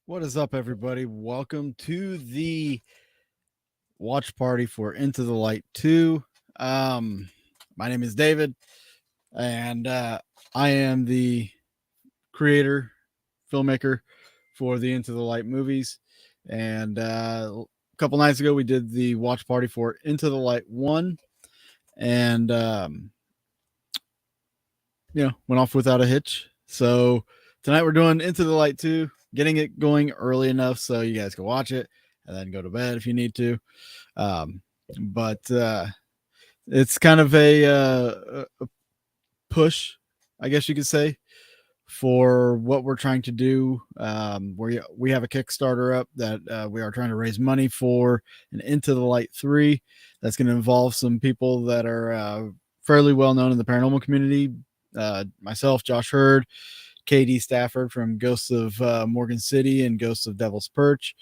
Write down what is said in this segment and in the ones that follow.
What is up, everybody? Welcome to the watch party for Into the Light 2. My name is David, and I am the creator, filmmaker for the Into the Light movies. And a couple nights ago, we did the watch party for Into the Light 1, and went off without a hitch. So tonight we're doing Into the Light 2, getting it going early enough so you guys can watch it and then go to bed if you need to. But it's kind of a push, I guess you could say, for what we're trying to do. We have a Kickstarter up that we are trying to raise money for an Into the Light 3 that's going to involve some people that are fairly well known in the paranormal community. Myself, Josh Hurd, KD Stafford from Ghosts of Morgan City and Ghosts of Devil's Perch,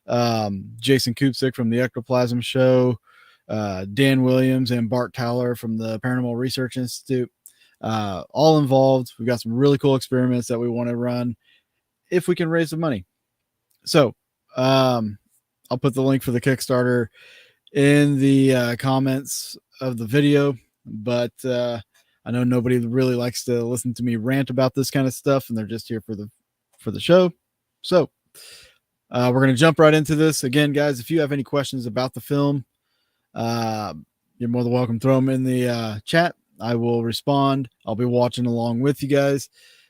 Jason Kupsik from the Ectoplasm Show, Dan Williams and Bart Towler from the Paranormal Research Institute, all involved. We've got some really cool experiments that we want to run if we can raise the money. So I'll put the link for the Kickstarter in the comments of the video, but I know nobody really likes to listen to me rant about this kind of stuff, and they're just here for the show. So we're going to jump right into this. Again, guys, if you have any questions about the film, you're more than welcome. Throw them in the chat. I will respond. I'll be watching along with you guys,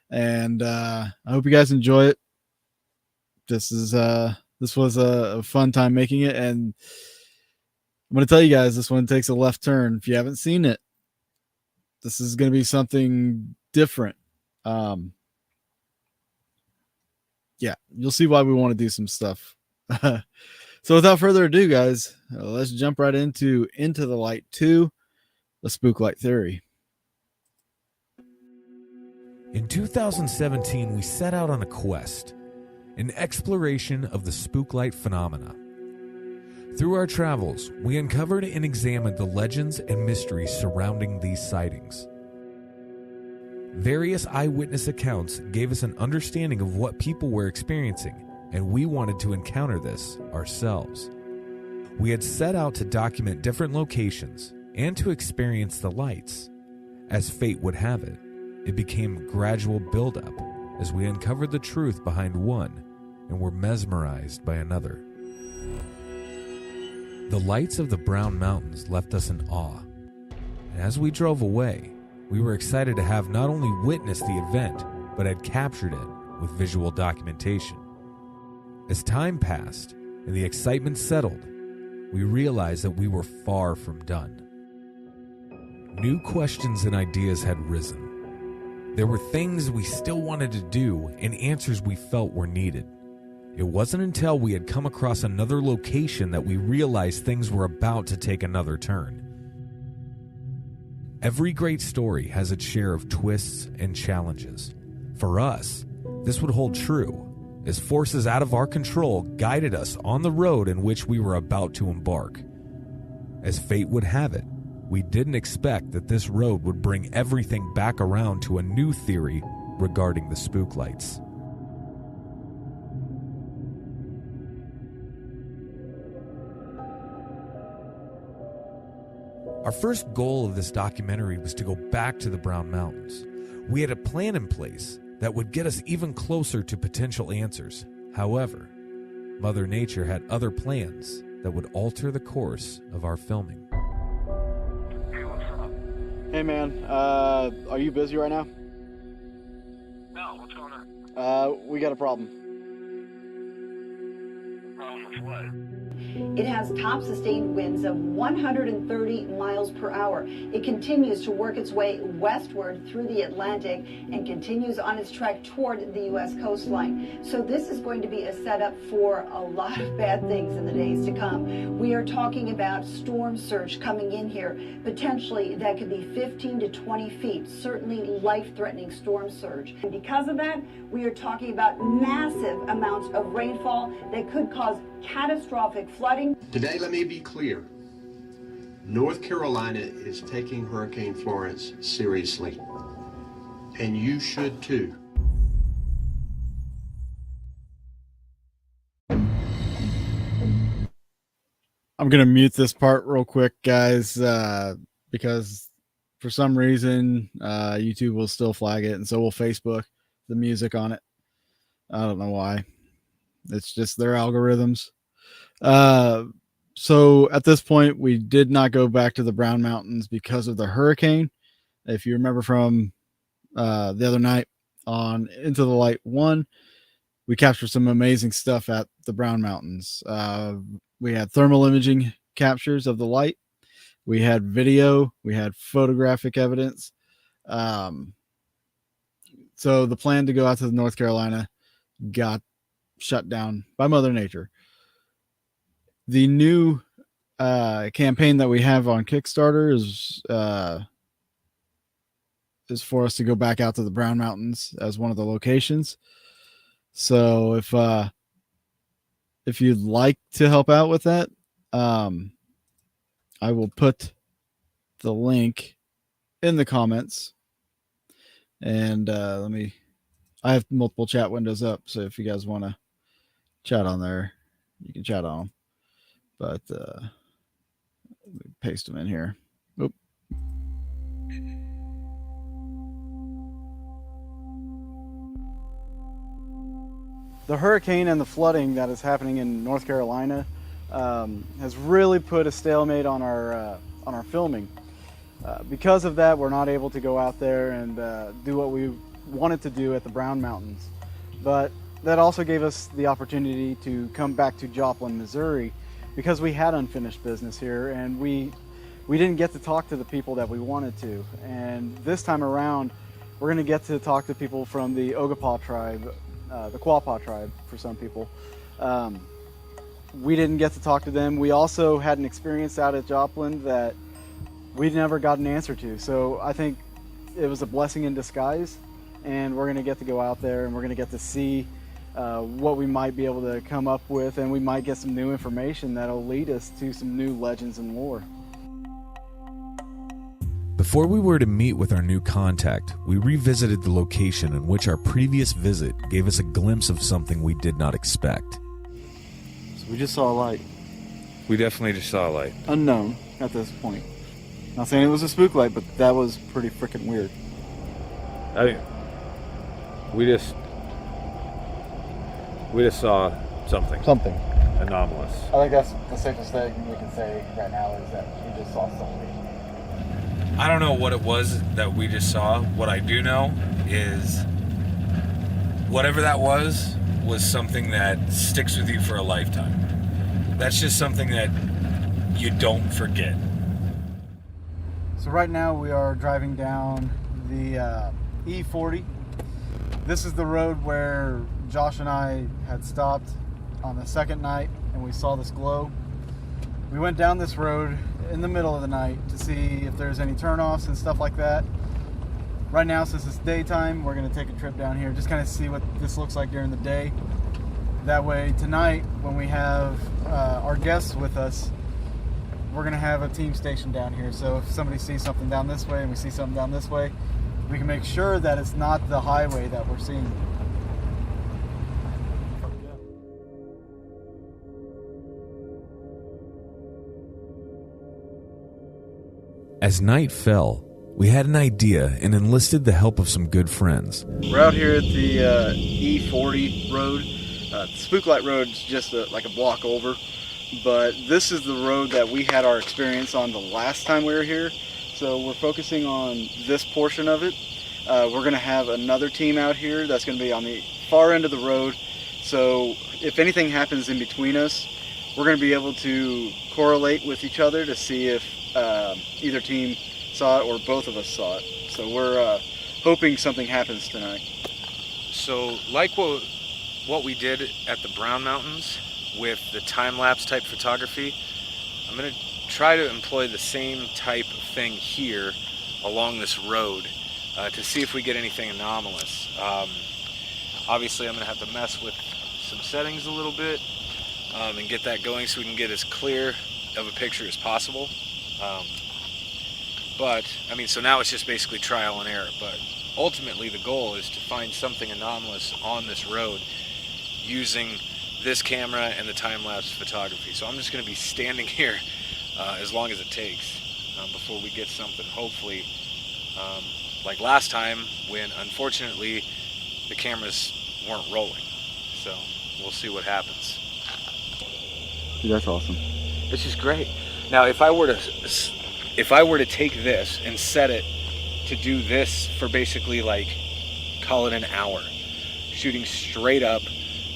and I hope you guys enjoy it. This was a fun time making it, and I'm going to tell you guys, this one takes a left turn. If you haven't seen it, this is going to be something different. Yeah, you'll see why we want to do some stuff. So without further ado, guys, let's jump right into the Light 2, the Spook Light Theory. In 2017, we set out on a quest, an exploration of the spook light phenomena. Through our travels, we uncovered and examined the legends and mysteries surrounding these sightings. Various eyewitness accounts gave us an understanding of what people were experiencing, and we wanted to encounter this ourselves. We had set out to document different locations and to experience the lights. As fate would have it, it became a gradual buildup as we uncovered the truth behind one and were mesmerized by another. The lights of the Brown Mountains left us in awe, and as we drove away, we were excited to have not only witnessed the event, but had captured it with visual documentation. As time passed and the excitement settled, we realized that we were far from done. New questions and ideas had risen. There were things we still wanted to do and answers we felt were needed. It wasn't until we had come across another location that we realized things were about to take another turn. Every great story has its share of twists and challenges. For us, this would hold true, as forces out of our control guided us on the road in which we were about to embark. As fate would have it, we didn't expect that this road would bring everything back around to a new theory regarding the spook lights. Our first goal of this documentary was to go back to the Brown Mountains. We had a plan in place that would get us even closer to potential answers. However, Mother Nature had other plans that would alter the course of our filming. Hey, what's up? Hey, man, are you busy right now? No, what's going on? We got a problem. Problem with what? It has top sustained winds of 130 miles per hour. It continues to work its way westward through the Atlantic and continues on its trek toward the U.S. coastline. So this is going to be a setup for a lot of bad things in the days to come. We are talking about storm surge coming in here. Potentially that could be 15 to 20 feet, certainly life-threatening storm surge. And because of that, we are talking about massive amounts of rainfall that could cause catastrophic flooding. Today, let me be clear. North Carolina is taking Hurricane Florence seriously, and you should too. I'm going to mute this part real quick, guys, because for some reason, YouTube will still flag it, and so will Facebook, the music on it. I don't know why. It's just their algorithms. So at this point, we did not go back to the Brown Mountains because of the hurricane. If you remember from the other night on Into the Light 1, we captured some amazing stuff at the Brown Mountains. We had thermal imaging captures of the light. We had video. We had photographic evidence. So the plan to go out to North Carolina got shut down by Mother Nature. The new campaign that we have on Kickstarter is for us to go back out to the Brown Mountains as one of the locations. So if you'd like to help out with that, I will put the link in the comments. And I have multiple chat windows up, so if you guys want to chat on there, you can chat on them. But let me paste them in here. Oop. The hurricane and the flooding that is happening in North Carolina has really put a stalemate on our filming. Because of that, we're not able to go out there and do what we wanted to do at the Brown Mountains. But that also gave us the opportunity to come back to Joplin, Missouri, because we had unfinished business here, and we didn't get to talk to the people that we wanted to. And this time around, we're going to get to talk to people from the Ogapaw tribe, the Quapaw tribe for some people. We didn't get to talk to them. We also had an experience out at Joplin that we never got an answer to. So I think it was a blessing in disguise, and we're going to get to go out there and we're going to get to see what we might be able to come up with, and we might get some new information that'll lead us to some new legends and lore. Before we were to meet with our new contact, we revisited the location in which our previous visit gave us a glimpse of something we did not expect. So we just saw a light. We definitely just saw a light. Unknown at this point. Not saying it was a spook light, but that was pretty freaking weird. I mean, we just saw something. Something. Anomalous. I think that's the safest thing we can say right now is that we just saw something. I don't know what it was that we just saw. What I do know is whatever that was something that sticks with you for a lifetime. That's just something that you don't forget. So right now we are driving down the E40. This is the road where Josh and I had stopped on the second night and we saw this glow. We went down this road in the middle of the night to see if there's any turnoffs and stuff like that. Right now, since it's daytime, we're going to take a trip down here, just kind of see what this looks like during the day. That way, tonight, when we have our guests with us, we're going to have a team station down here. So if somebody sees something down this way and we see something down this way, we can make sure that it's not the highway that we're seeing. As night fell, we had an idea and enlisted the help of some good friends. We're out here at the E40 road. Spooklight Road is just like a block over, but this is the road that we had our experience on the last time we were here. So we're focusing on this portion of it. We're going to have another team out here that's going to be on the far end of the road. So if anything happens in between us, we're going to be able to correlate with each other to see if either team saw it or both of us saw it. So we're hoping something happens tonight. So like what we did at the Brown Mountains with the time-lapse type photography, I'm going to try to employ the same type of thing here along this road to see if we get anything anomalous. Obviously I'm going to have to mess with some settings a little bit and get that going so we can get as clear of a picture as possible. But I mean, so now it's just basically trial and error, but ultimately the goal is to find something anomalous on this road using this camera and the time-lapse photography. So I'm just going to be standing here as long as it takes before we get something, hopefully, like last time when unfortunately the cameras weren't rolling. So we'll see what happens. Dude, that's awesome. This is great. Now if I were to take this and set it to do this for basically, like, call it an hour, shooting straight up,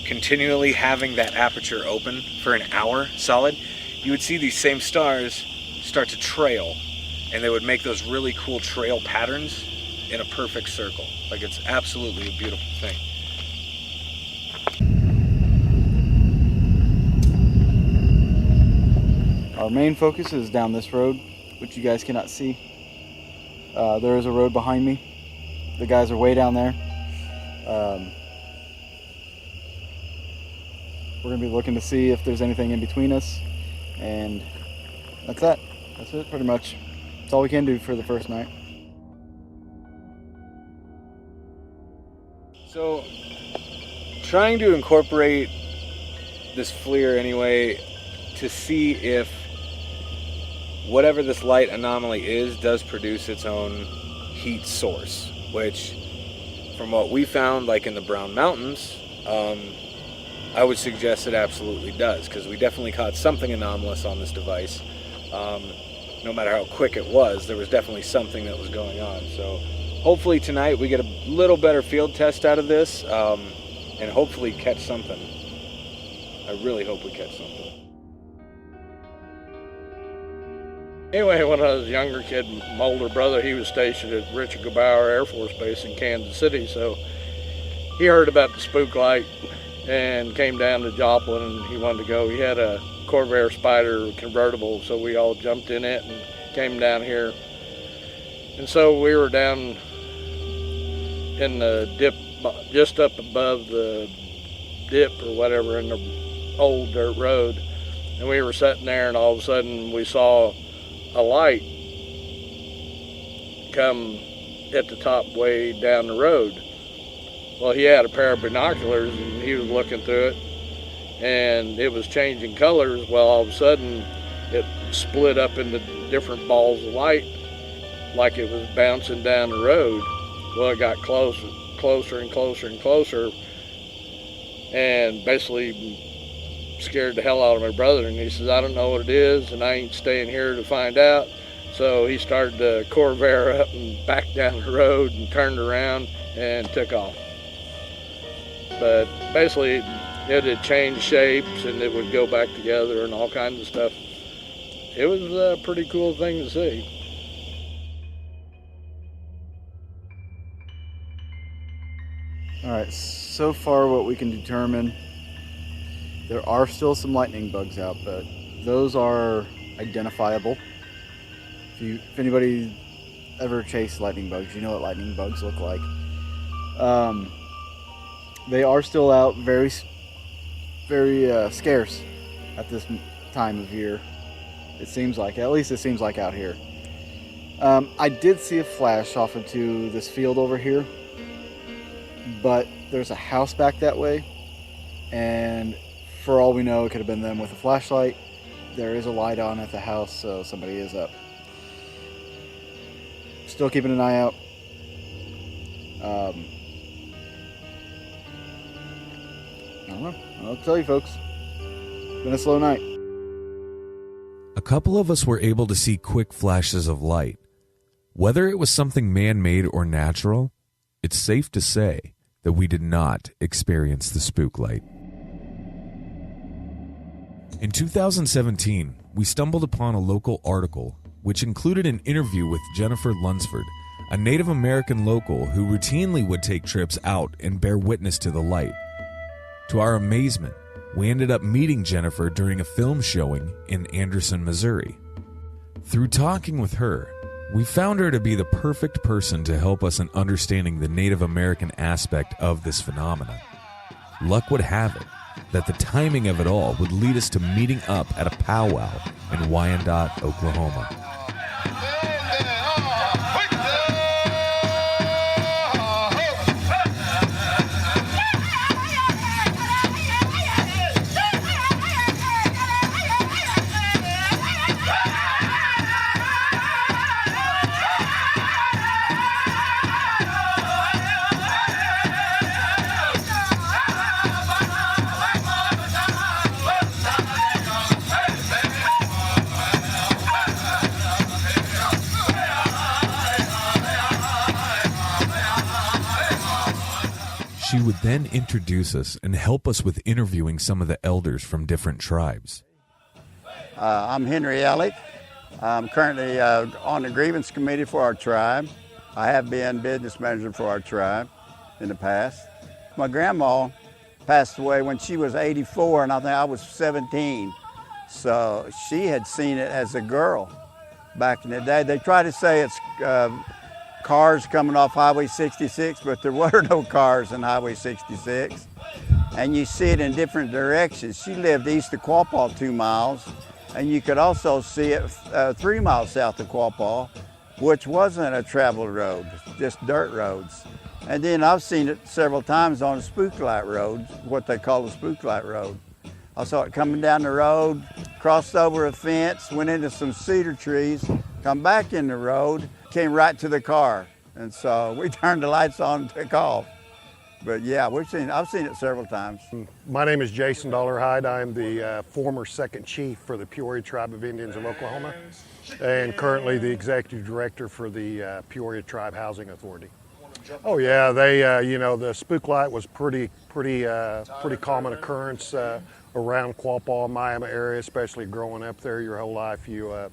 continually having that aperture open for an hour solid, you would see these same stars start to trail, and they would make those really cool trail patterns in a perfect circle. Like, it's absolutely a beautiful thing. Our main focus is down this road, which you guys cannot see. There is a road behind me. The guys are way down there. We're going to be looking to see if there's anything in between us, and that's that. That's it, pretty much. That's all we can do for the first night. So, trying to incorporate this FLIR anyway to see if whatever this light anomaly is does produce its own heat source, which from what we found, like in the Brown Mountains, I would suggest it absolutely does, because we definitely caught something anomalous on this device. No matter how quick it was, there was definitely something that was going on. So hopefully tonight we get a little better field test out of this, and hopefully catch something. I really hope we catch something. Anyway, when I was a younger kid, my older brother, he was stationed at Richard Gebauer Air Force Base in Kansas City, so he heard about the spook light and came down to Joplin, and he wanted to go. He had a Corvair Spider convertible, so we all jumped in it and came down here. And so we were down in the dip, just up above the dip or whatever in the old dirt road, and we were sitting there, and all of a sudden we saw a light come at the top way down the road. Well, he had a pair of binoculars and he was looking through it, and it was changing colors. Well, all of a sudden it split up into different balls of light like it was bouncing down the road. Well, it got closer and closer and closer, and basically scared the hell out of my brother, and he says, I don't know what it is, and I ain't staying here to find out. So he started to Corvair up and back down the road and turned around and took off. But basically it had changed shapes and it would go back together and all kinds of stuff. It was a pretty cool thing to see. All right, so far what we can determine, there are still some lightning bugs out, but those are identifiable. If anybody ever chased lightning bugs, you know what lightning bugs look like. They are still out, very scarce at this time of year. It seems like, at least it seems like out here. I did see a flash off into this field over here, but there's a house back that way, and for all we know, it could have been them with a flashlight. There is a light on at the house, so somebody is up. Still keeping an eye out. I don't know. I'll tell you, folks. It's been a slow night. A couple of us were able to see quick flashes of light. Whether it was something man-made or natural, it's safe to say that we did not experience the spook light. In 2017, we stumbled upon a local article which included an interview with Jennifer Lunsford, a Native American local who routinely would take trips out and bear witness to the light. To our amazement, we ended up meeting Jennifer during a film showing in Anderson, Missouri. Through talking with her, we found her to be the perfect person to help us in understanding the Native American aspect of this phenomenon. Luck would have it that the timing of it all would lead us to meeting up at a powwow in Wyandotte, Oklahoma. She would then introduce us and help us with interviewing some of the elders from different tribes. I'm Henry Ellick. I'm currently on the grievance committee for our tribe. I have been business manager for our tribe in the past. My grandma passed away when she was 84, and I think I was 17. So she had seen it as a girl back in the day. They try to say it's cars coming off Highway 66, but there were no cars in Highway 66. And you see it in different directions. She lived east of Quapaw 2 miles, and you could also see it 3 miles south of Quapaw, which wasn't a traveled road, just dirt roads. And then I've seen it several times on the Spooklight Road, what they call the Spooklight Road. I saw it coming down the road, crossed over a fence, went into some cedar trees, come back in the road, came right to the car. And so we turned the lights on and took off. But yeah, I've seen it several times. My name is Jason Dollarhide. I'm the former second chief for the Peoria Tribe of Indians of Oklahoma, and currently the executive director for the Peoria Tribe Housing Authority. Oh yeah, they, the spook light was pretty common occurrence around Quapaw, Miami area, especially growing up there your whole life. You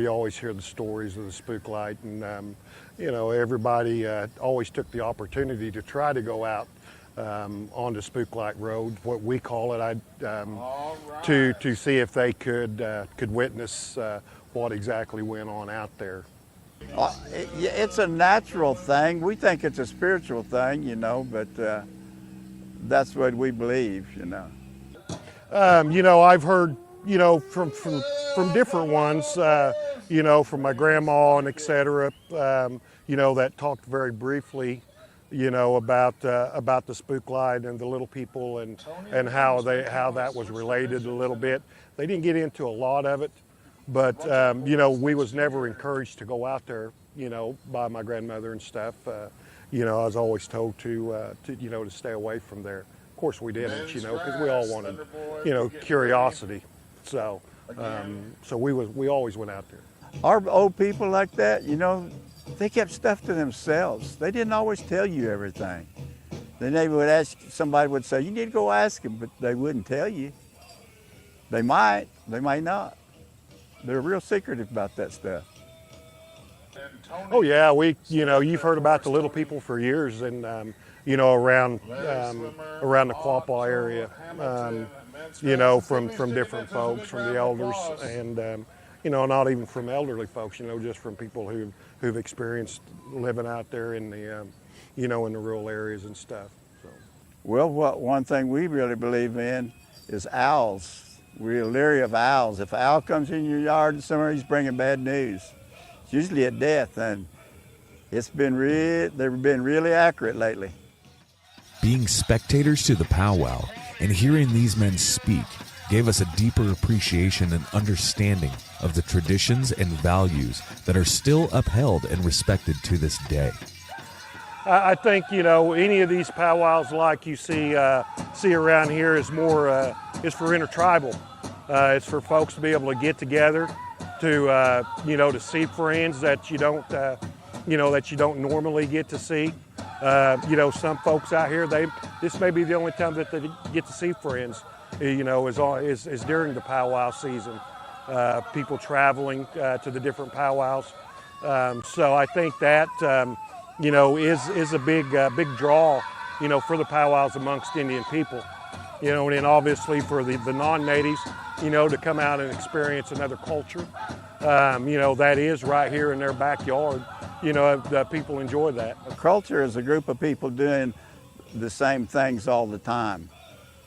always hear the stories of the spook light, and everybody always took the opportunity to try to go out onto Spooklight Road, what we call it, to see if they could witness what exactly went on out there. It's a natural thing. We think it's a spiritual thing, but that's what we believe, I've heard, from different ones, from my grandma and et cetera, that talked very briefly, about the spook light and the little people and how that was related a little bit. They didn't get into a lot of it, but we was never encouraged to go out there, by my grandmother and stuff. I was always told to stay away from there. Of course we didn't, because we all wanted, curiosity. So we always went out there. Our old people like that, they kept stuff to themselves. They didn't always tell you everything. Then they would somebody would say, you need to go ask them, but they wouldn't tell you. They might not. They're real secretive about that stuff. Oh yeah, you've heard about the little people for years, and around the Quapaw area, from different folks, from the elders, and not even from elderly folks, just from people who've experienced living out there in the in the rural areas and stuff. So. Well, one thing we really believe in is owls. We're leery of owls. If an owl comes in your yard somewhere, he's bringing bad news. It's usually a death, and they've been really accurate lately. Being spectators to the powwow and hearing these men speak gave us a deeper appreciation and understanding of the traditions and values that are still upheld and respected to this day. I think, any of these powwows like you see around here is more is for intertribal. It's for folks to be able to get together, to see friends that you don't normally get to see. Some folks out here, this may be the only time that they get to see friends. Is during the powwow season. People traveling to the different powwows. So I think that is a big draw, for the powwows amongst Indian people. And then obviously for the non-natives, to come out and experience another culture, that is right here in their backyard. The people enjoy that. A culture is a group of people doing the same things all the time.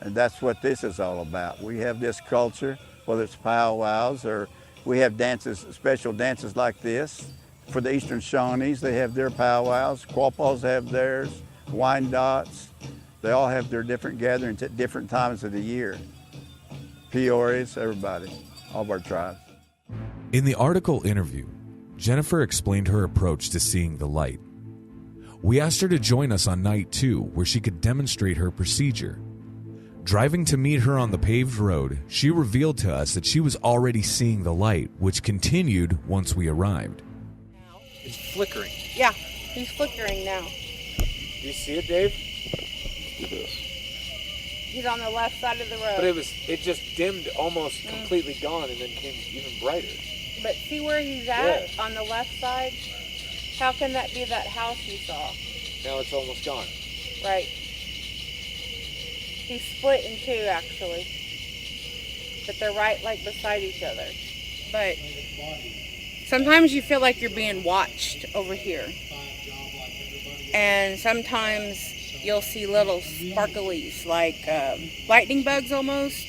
And that's what this is all about. We have this culture, whether it's powwows or we have dances, special dances like this. For the Eastern Shawnees, they have their powwows. Quapaws have theirs. Wyandots, they all have their different gatherings at different times of the year. Peorias, everybody, all of our tribes. In the article interview, Jennifer explained her approach to seeing the light. We asked her to join us on night 2, where she could demonstrate her procedure. Driving to meet her on the paved road, she revealed to us that she was already seeing the light, which continued once we arrived. It's flickering. Yeah, he's flickering now. Do you see it, Dave? do this. He's on the left side of the road. But it just dimmed, almost completely gone, and then came even brighter. But see where he's at on the left side? How can that be that house you saw? Now it's almost gone. Right. He's split in two, actually. But they're right, like, beside each other. But sometimes you feel like you're being watched over here. And sometimes you'll see little sparklies, like lightning bugs almost,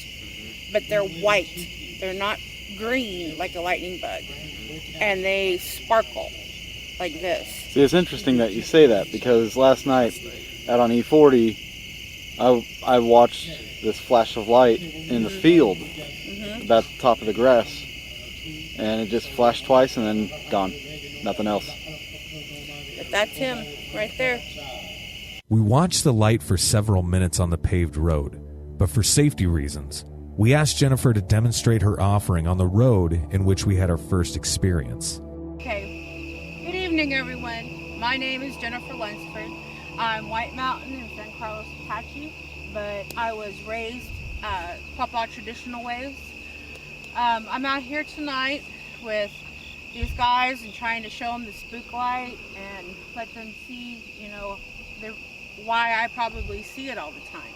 but they're white. They're not green like a lightning bug. And they sparkle like this. See, it's interesting that you say that, because last night out on E40, I watched this flash of light in the field about the top of the grass, and it just flashed twice and then gone. Nothing else. But that's him right there. We watched the light for several minutes on the paved road, but for safety reasons, we asked Jennifer to demonstrate her offering on the road in which we had our first experience. Okay, good evening everyone. My name is Jennifer Lunsford. I'm White Mountain in San Carlos Apache, but I was raised Quapaw traditional ways. I'm out here tonight with these guys and trying to show them the spook light and let them see, you know, why I probably see it all the time.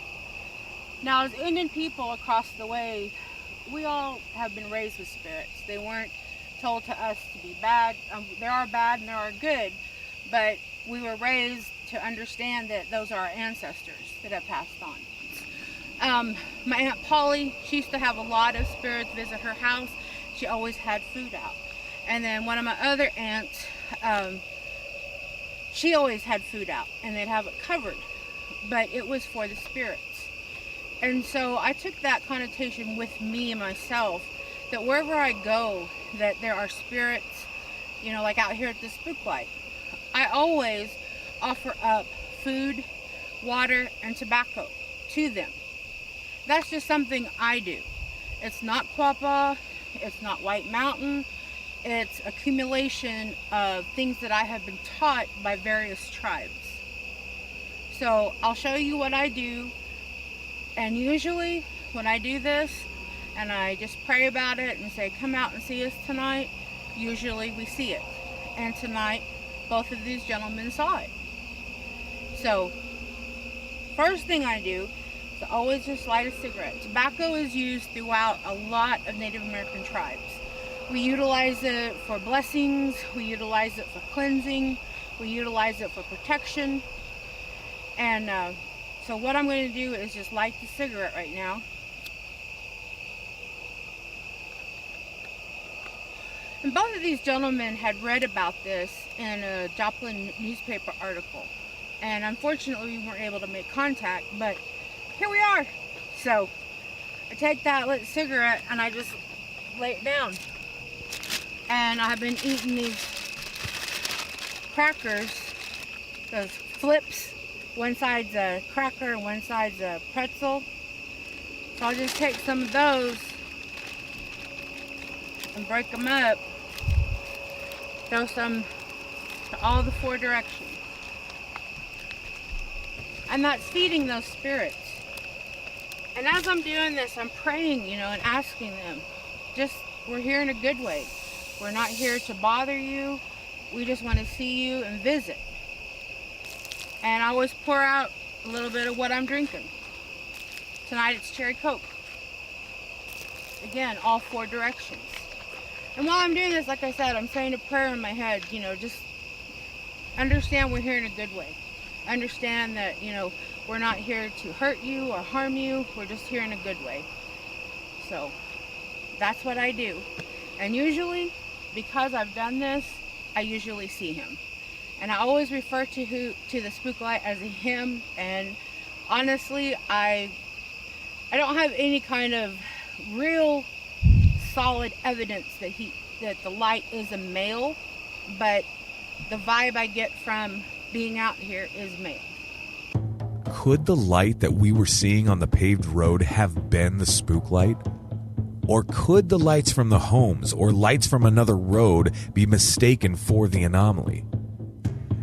Now, as Indian people across the way, we all have been raised with spirits. They weren't told to us to be bad. There are bad and there are good, but we were raised to understand that those are our ancestors that have passed on. My Aunt Polly, she used to have a lot of spirits visit her house. She always had food out. And then one of my other aunts, she always had food out, and they'd have it covered, but it was for the spirits. And so I took that connotation with me and myself, that wherever I go, that there are spirits, you know, like out here at the spook light. I always offer up food, water, and tobacco to them. That's just something I do. It's not Quapaw, it's not White Mountain, it's accumulation of things that I have been taught by various tribes. So I'll show you what I do, and usually when I do this and I just pray about it and say, come out and see us tonight, usually we see it. And tonight both of these gentlemen saw it. So first thing I do is always just light a cigarette. Tobacco is used throughout a lot of Native American tribes. We utilize it for blessings, we utilize it for cleansing, we utilize it for protection. And so what I'm going to do is just light the cigarette right now. And both of these gentlemen had read about this in a Joplin newspaper article. And unfortunately we weren't able to make contact, but here we are. So I take that lit cigarette and I just lay it down. And I've been eating these crackers, those flips. One side's a cracker and one side's a pretzel. So I'll just take some of those and break them up. Throw some to all the four directions. And that's feeding those spirits. And as I'm doing this, I'm praying, you know, and asking them, just, we're here in a good way. We're not here to bother you. We just want to see you and visit. And I always pour out a little bit of what I'm drinking. Tonight it's cherry Coke. Again, all four directions. And while I'm doing this, like I said, I'm saying a prayer in my head, you know, just understand we're here in a good way. Understand that, you know, we're not here to hurt you or harm you. We're just here in a good way. So that's what I do. And usually, because I've done this, I usually see him. And I always refer to the spook light as a him. And honestly, I don't have any kind of real solid evidence that the light is a male, but the vibe I get from being out here is male. Could the light that we were seeing on the paved road have been the spook light? Or could the lights from the homes or lights from another road be mistaken for the anomaly?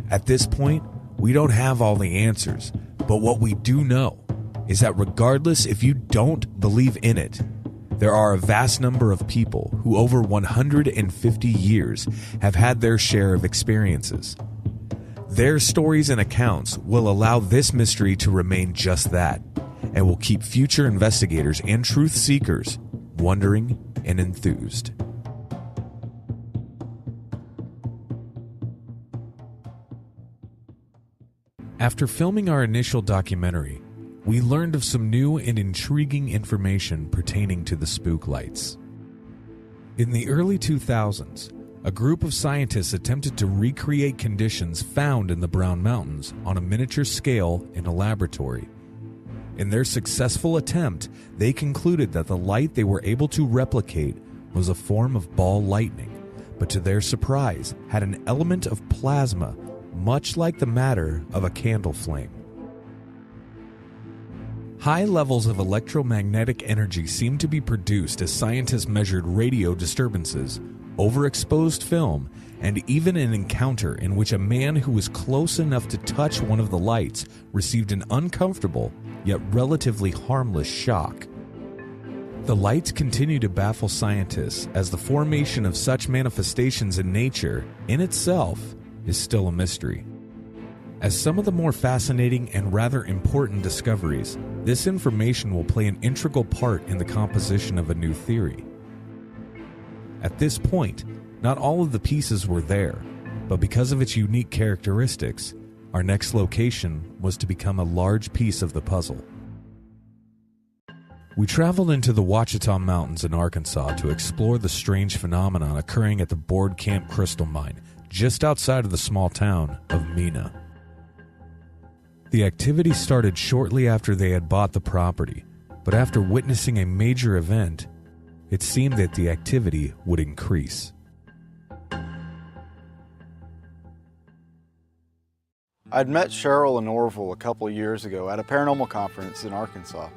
At this point, we don't have all the answers, But what we do know is that regardless if you don't believe in it, there are a vast number of people who over 150 years have had their share of experiences. Their stories and accounts will allow this mystery to remain just that, and will keep future investigators and truth seekers wondering and enthused. After filming our initial documentary, we learned of some new and intriguing information pertaining to the spook lights. In the early 2000s, a group of scientists attempted to recreate conditions found in the Brown Mountains on a miniature scale in a laboratory. In their successful attempt, they concluded that the light they were able to replicate was a form of ball lightning, but to their surprise, had an element of plasma, much like the matter of a candle flame. High levels of electromagnetic energy seemed to be produced as scientists measured radio disturbances, overexposed film, and even an encounter in which a man who was close enough to touch one of the lights received an uncomfortable yet relatively harmless shock. The lights continue to baffle scientists as the formation of such manifestations in nature, in itself, is still a mystery. As some of the more fascinating and rather important discoveries, this information will play an integral part in the composition of a new theory. At this point, not all of the pieces were there, but because of its unique characteristics, our next location was to become a large piece of the puzzle. We traveled into the Ouachita Mountains in Arkansas to explore the strange phenomenon occurring at the Board Camp Crystal Mine, just outside of the small town of Mina. The activity started shortly after they had bought the property, but after witnessing a major event, it seemed that the activity would increase. I'd met Cheryl and Orville a couple of years ago at a paranormal conference in Arkansas.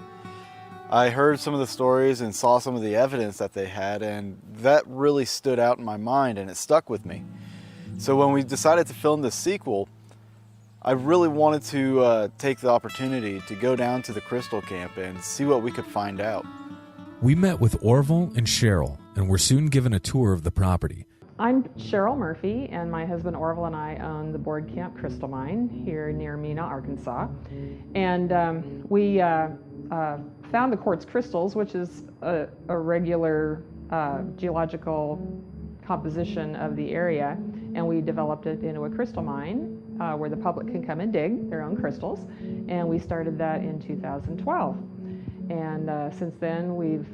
I heard some of the stories and saw some of the evidence that they had, and that really stood out in my mind and it stuck with me. So when we decided to film this sequel, I really wanted to take the opportunity to go down to the Crystal Camp and see what we could find out. We met with Orville and Cheryl and were soon given a tour of the property. I'm Cheryl Murphy, and my husband Orville and I own the Board Camp Crystal Mine here near Mina, Arkansas. And we found the quartz crystals, which is a regular geological composition of the area, and we developed it into a crystal mine where the public can come and dig their own crystals, and we started that in 2012. And since then, we've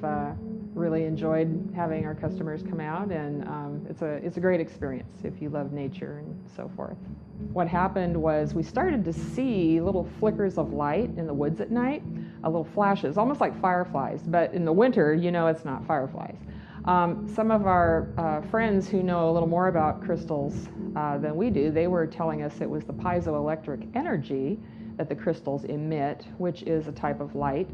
really enjoyed having our customers come out, and it's a great experience if you love nature and so forth. What happened was we started to see little flickers of light in the woods at night, little flashes, almost like fireflies, but in the winter, you know it's not fireflies. Some of our friends who know a little more about crystals than we do, they were telling us it was the piezoelectric energy that the crystals emit, which is a type of light,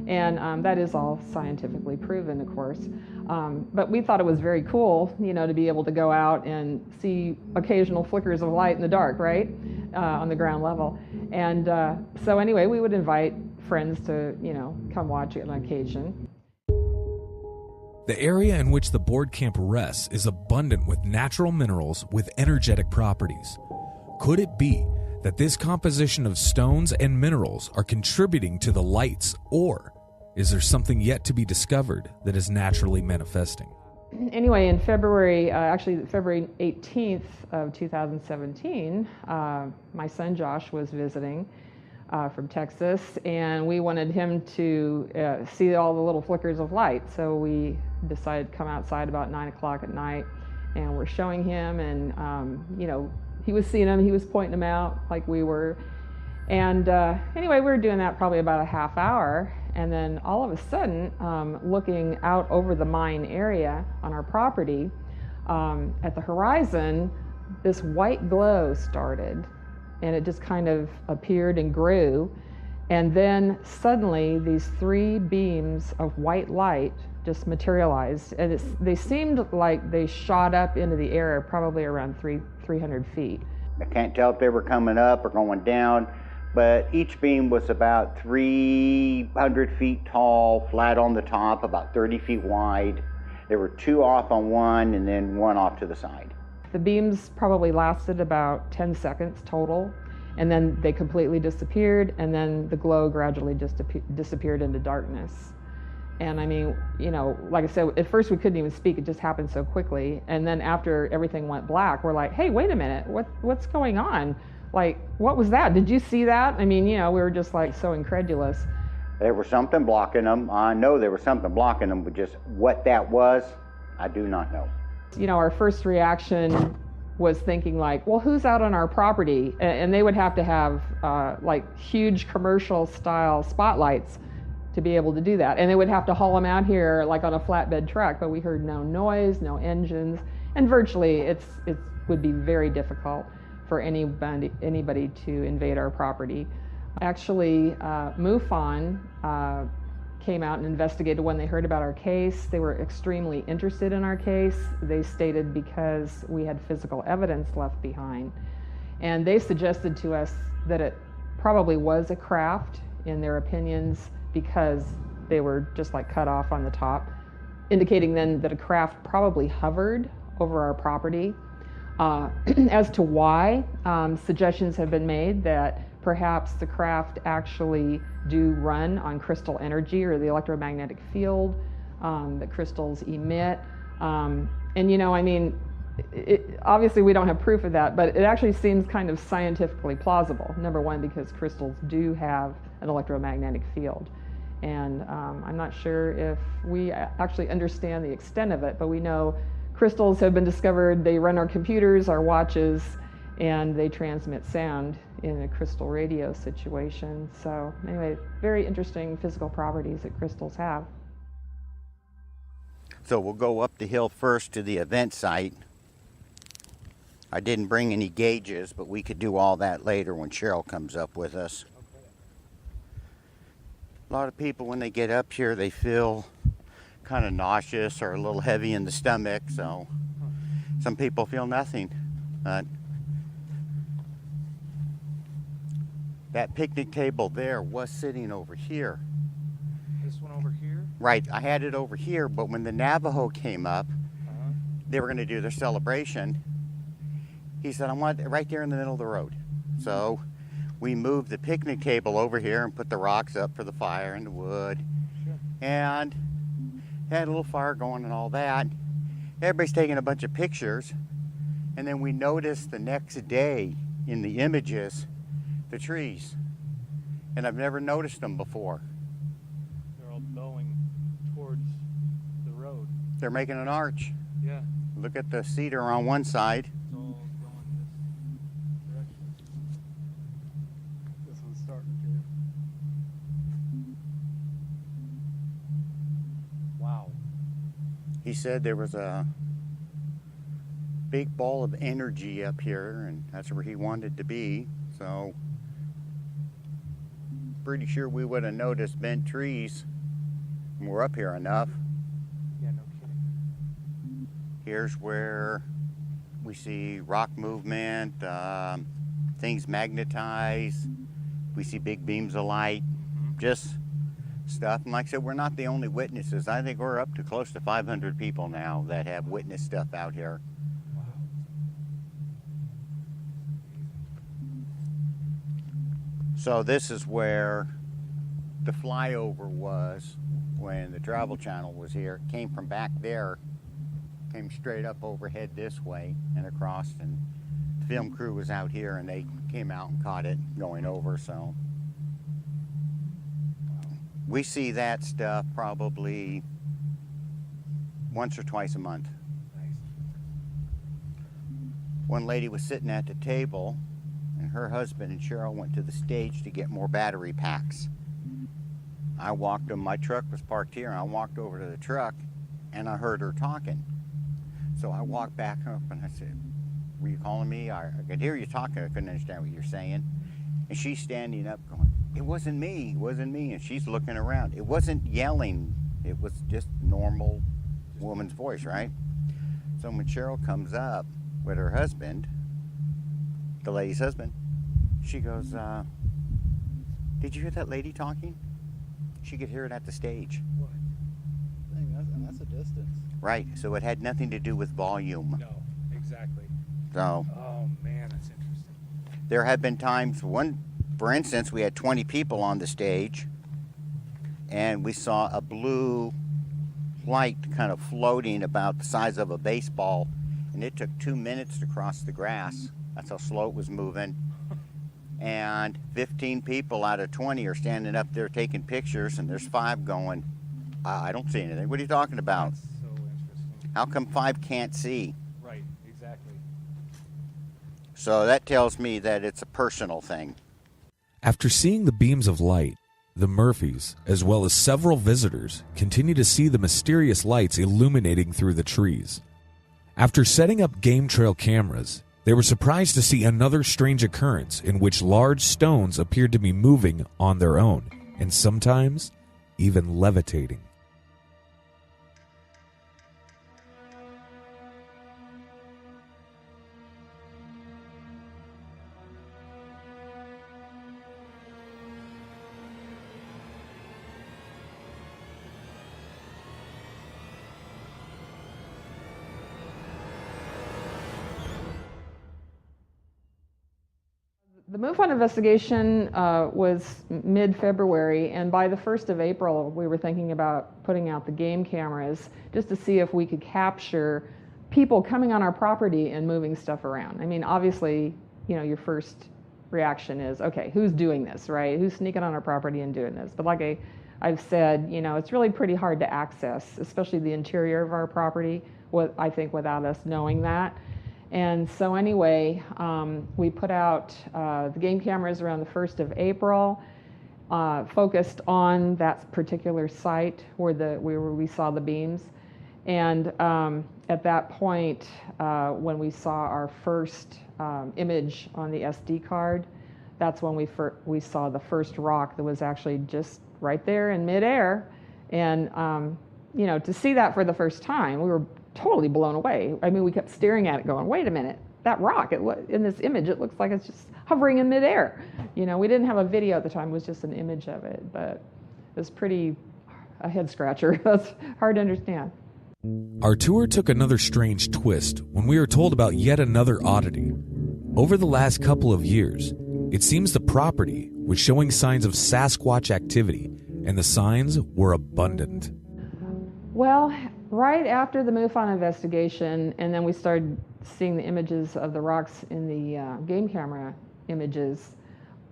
and that is all scientifically proven, of course. But we thought it was very cool, you know, to be able to go out and see occasional flickers of light in the dark, right, on the ground level. And so anyway, we would invite friends to, you know, come watch it on occasion. The area in which the Board Camp rests is abundant with natural minerals with energetic properties. Could it be that this composition of stones and minerals are contributing to the lights, or is there something yet to be discovered that is naturally manifesting? Anyway, in February 18th of 2017, my son Josh was visiting from Texas, and we wanted him to see all the little flickers of light. So we decided to come outside about 9 o'clock at night, and we're showing him, and you know, he was seeing them, he was pointing them out like we were. And anyway, we were doing that probably about a half hour, and then all of a sudden, looking out over the mine area on our property, at the horizon, this white glow started, and it just kind of appeared and grew. And then suddenly these 3 beams of white light just materialized, and they seemed like they shot up into the air probably around 300 feet. I can't tell if they were coming up or going down, but each beam was about 300 feet tall, flat on the top, about 30 feet wide. There were 2 off on one and then 1 off to the side. The beams probably lasted about 10 seconds total, and then they completely disappeared, and then the glow gradually disappeared into darkness. And I mean, you know, like I said, at first we couldn't even speak, it just happened so quickly. And then after everything went black, we're like, hey, wait a minute, what's going on? Like, what was that? Did you see that? I mean, you know, we were just like so incredulous. There was something blocking them. I know there was something blocking them, but just what that was, I do not know. You know, our first reaction was thinking like, well, who's out on our property? And they would have to have like huge commercial style spotlights to be able to do that. And they would have to haul them out here like on a flatbed truck, but we heard no noise, no engines, and virtually it would be very difficult for anybody to invade our property. Actually, MUFON came out and investigated when they heard about our case. They were extremely interested in our case. They stated because we had physical evidence left behind. And they suggested to us that it probably was a craft, in their opinions, because they were just like cut off on the top, indicating then that a craft probably hovered over our property. As to why, suggestions have been made that perhaps the craft actually do run on crystal energy or the electromagnetic field that crystals emit. And you know, I mean, obviously we don't have proof of that, but it actually seems kind of scientifically plausible. Number one, because crystals do have an electromagnetic field. And I'm not sure if we actually understand the extent of it, but we know crystals have been discovered, they run our computers, our watches, and they transmit sound in a crystal radio situation. So anyway, very interesting physical properties that crystals have. So we'll go up the hill first to the event site. I didn't bring any gauges, but we could do all that later when Cheryl comes up with us. A lot of people, when they get up here, they feel kind of nauseous or a little heavy in the stomach, so some people feel nothing. That picnic table there was sitting over here. This one over here? Right, I had it over here, but when the Navajo came up, they were going to do their celebration. He said, I want it right there in the middle of the road. So we moved the picnic table over here and put the rocks up for the fire and the wood. Sure. And had a little fire going and all that. Everybody's taking a bunch of pictures. And then we noticed the next day in the images, the trees. And I've never noticed them before. They're all going towards the road. They're making an arch. Yeah. Look at the cedar on one side. It's all going this direction. This one's starting to. Wow. He said there was a big ball of energy up here, and that's where he wanted to be. So, pretty sure we would have noticed bent trees when we're up here enough. Yeah, no kidding. Here's where we see rock movement, things magnetize. We see big beams of light, just stuff. And like I said, we're not the only witnesses. I think we're up to close to 500 people now that have witnessed stuff out here. Wow. So this is where the flyover was when the Travel Channel was here. It came from back there, came straight up overhead this way and across, and the film crew was out here and they came out and caught it going over. So we see that stuff probably once or twice a month. Nice. One lady was sitting at the table, and her husband and Cheryl went to the stage to get more battery packs. I walked my truck was parked here, and I walked over to the truck, and I heard her talking. So I walked back up, and I said, were you calling me? I could hear you talking. I couldn't understand what you're saying. And she's standing up going, it wasn't me, it wasn't me. And she's looking around. It wasn't yelling. It was just normal woman's voice, right? So when Cheryl comes up with her husband, the lady's husband, she goes, Did you hear that lady talking? She could hear it at the stage. What? Dang, that's a distance. Right, so it had nothing to do with volume. No, exactly. So. Oh man, that's interesting. There have been times, for instance, we had 20 people on the stage, and we saw a blue light kind of floating about the size of a baseball, and it took 2 minutes to cross the grass. That's how slow it was moving. And 15 people out of 20 are standing up there taking pictures, and there's 5 going, I don't see anything. What are you talking about? That's so interesting. How come 5 can't see? Right, exactly. So that tells me that it's a personal thing. After seeing the beams of light, the Murphys, as well as several visitors, continue to see the mysterious lights illuminating through the trees. After setting up game trail cameras, they were surprised to see another strange occurrence in which large stones appeared to be moving on their own, and sometimes even levitating. The MUFON investigation was mid-February, and by the 1st of April, we were thinking about putting out the game cameras just to see if we could capture people coming on our property and moving stuff around. I mean, obviously, you know, your first reaction is, okay, who's doing this, right? Who's sneaking on our property and doing this? But like I've said, you know, it's really pretty hard to access, especially the interior of our property, I think, without us knowing that. And so anyway, we put out the game cameras around the 1st of April, focused on that particular site where we saw the beams. And at that point, when we saw our first image on the SD card, that's when we saw the first rock that was actually just right there in midair. And you know, to see that for the first time, we were totally blown away. I mean, we kept staring at it going, wait a minute, that rock, in this image, it looks like it's just hovering in midair. You know, we didn't have a video at the time, it was just an image of it, but it was pretty a head scratcher. That's hard to understand. Our tour took another strange twist when we were told about yet another oddity. Over the last couple of years, it seems the property was showing signs of Sasquatch activity, and the signs were abundant. Well, right after the MUFON investigation, and then we started seeing the images of the rocks in the game camera images,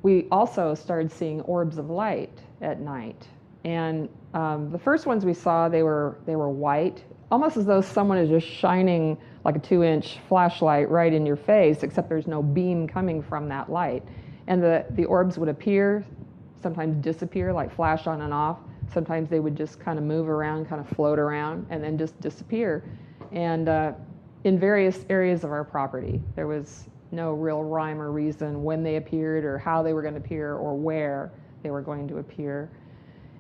we also started seeing orbs of light at night. And the first ones we saw, they were white, almost as though someone is just shining like a 2-inch flashlight right in your face, except there's no beam coming from that light. And the orbs would appear, sometimes disappear, like flash on and off. Sometimes they would just kind of move around, kind of float around, and then just disappear. And in various areas of our property, there was no real rhyme or reason when they appeared or how they were going to appear or where they were going to appear.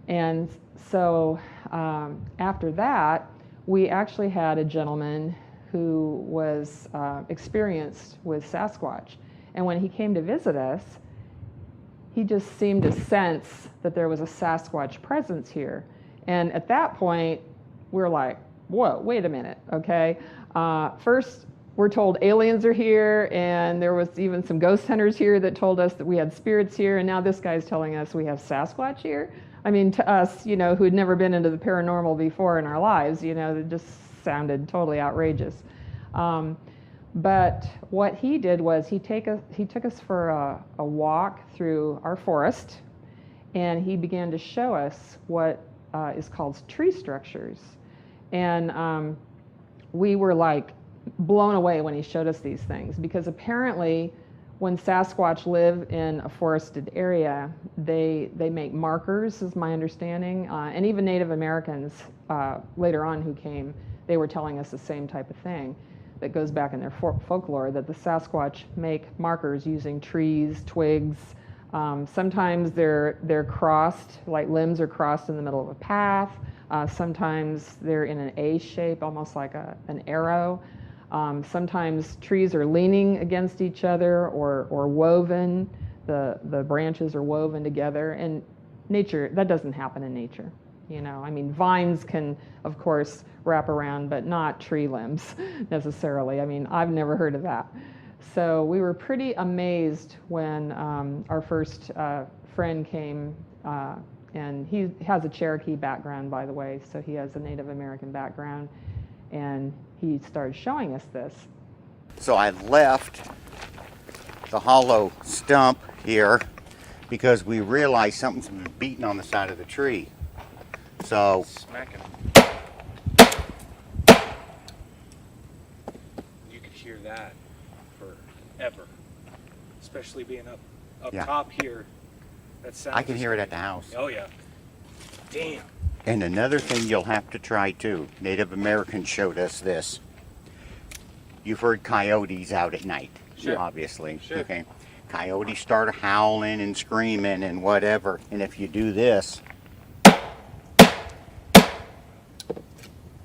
And so after that, we actually had a gentleman who was experienced with Sasquatch. And when he came to visit us, he just seemed to sense that there was a Sasquatch presence here. And at that point, we're like, whoa, wait a minute, okay? First, we're told aliens are here, and there was even some ghost hunters here that told us that we had spirits here, and now this guy's telling us we have Sasquatch here? I mean, to us, you know, who'd never been into the paranormal before in our lives, you know, it just sounded totally outrageous. But what he did was he took us for a walk through our forest, and he began to show us what is called tree structures. And we were like blown away when he showed us these things, because apparently when Sasquatch live in a forested area, they make markers, is my understanding, and even Native Americans later on who came, they were telling us the same type of thing that goes back in their folklore, that the Sasquatch make markers using trees, twigs. Sometimes they're crossed, like limbs are crossed in the middle of a path. Sometimes they're in an A shape, almost like an arrow. Sometimes trees are leaning against each other or woven. the branches are woven together. And nature, that doesn't happen in nature. You know, I mean, vines can, of course, wrap around, but not tree limbs necessarily. I mean, I've never heard of that. So we were pretty amazed when our first friend came, and he has a Cherokee background, by the way, so he has a Native American background, and he started showing us this. So I left the hollow stump here because we realized something's been beating on the side of the tree. So Smacking. You could hear that forever, especially being up Yeah. top here. That sound. I can hear it at the house. Oh yeah. Damn. And another thing you'll have to try too, Native Americans showed us this. You've heard coyotes out at night, Sure. obviously. Sure. Okay. Coyotes start howling and screaming and whatever. And if you do this,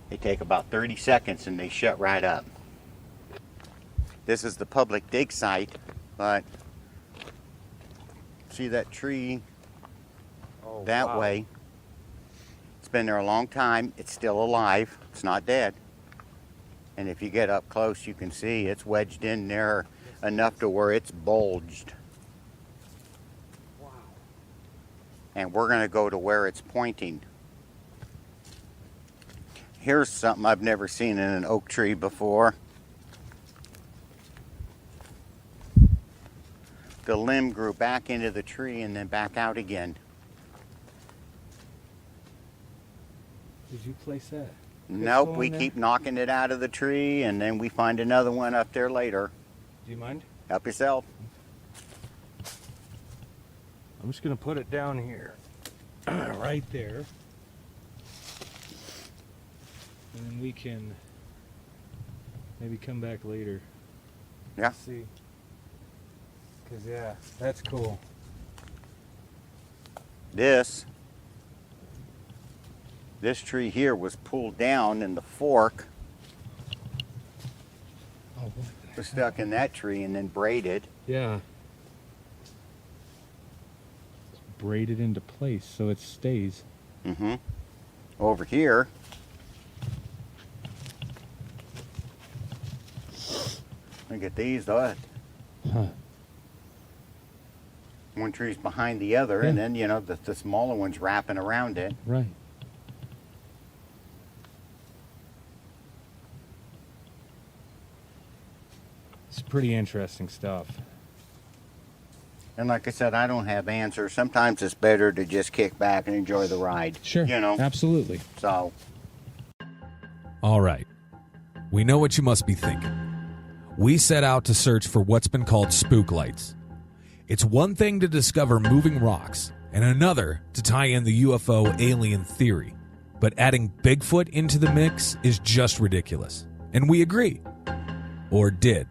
they take about 30 seconds and they shut right up. This is the public dig site, but see that tree that way? It's been there a long time. It's still alive. It's not dead. And if you get up close, you can see it's wedged in there enough to where it's bulged. Wow. And we're going to go to where it's pointing. Here's something I've never seen in an oak tree before. The limb grew back into the tree and then back out again. Did you place that? Nope, we keep knocking it out of the tree and then we find another one up there later. Do you mind? Help yourself. I'm just going to put it down here. Right there. And then we can maybe come back later. Yeah. See. Because, yeah, that's cool. This tree here was pulled down and the fork was stuck in that tree and then braided. Yeah. It's braided into place so it stays. Mm-hmm. Over here, look at these. Huh. One tree's behind the other, and then, you know, the smaller one's wrapping around it. Right. It's pretty interesting stuff. And like I said, I don't have answers. Sometimes it's better to just kick back and enjoy the ride. Sure. You know? Absolutely. So. All right. We know what you must be thinking. We set out to search for what's been called spook lights. It's one thing to discover moving rocks and another to tie in the UFO alien theory. But adding Bigfoot into the mix is just ridiculous. And we agree. Or did.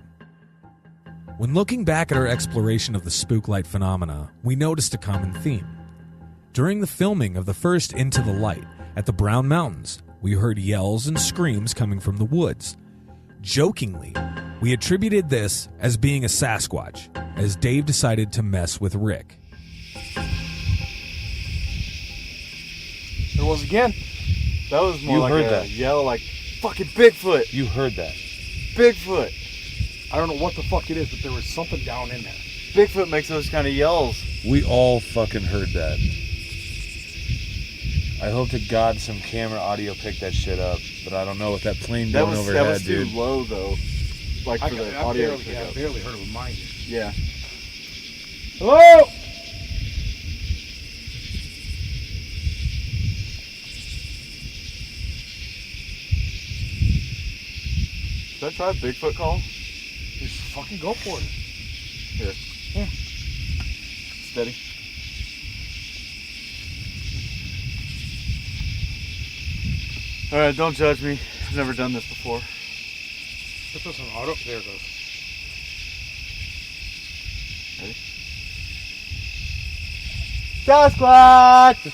When looking back at our exploration of the spook light phenomena, we noticed a common theme. During the filming of the first Into the Light at the Brown Mountains, we heard yells and screams coming from the woods. Jokingly, we attributed this as being a Sasquatch, as Dave decided to mess with Rick. There was again. That was more You like heard a that. yell, like, fucking Bigfoot. You heard that. Bigfoot. I don't know what the fuck it is, but there was something down in there. Bigfoot makes those kind of yells. We all fucking heard that. I hope to God some camera audio picked that shit up, but I don't know with that plane going overhead, that was too dude. low, though. Like for the audio to pick I up. barely heard it with mine. Yeah. Hello? Should I try a Bigfoot call? Just fucking go for it. Here. Yeah. Steady. Alright, don't judge me. I've never done this before. Put this on auto. There it goes. Ready? Sasquatch!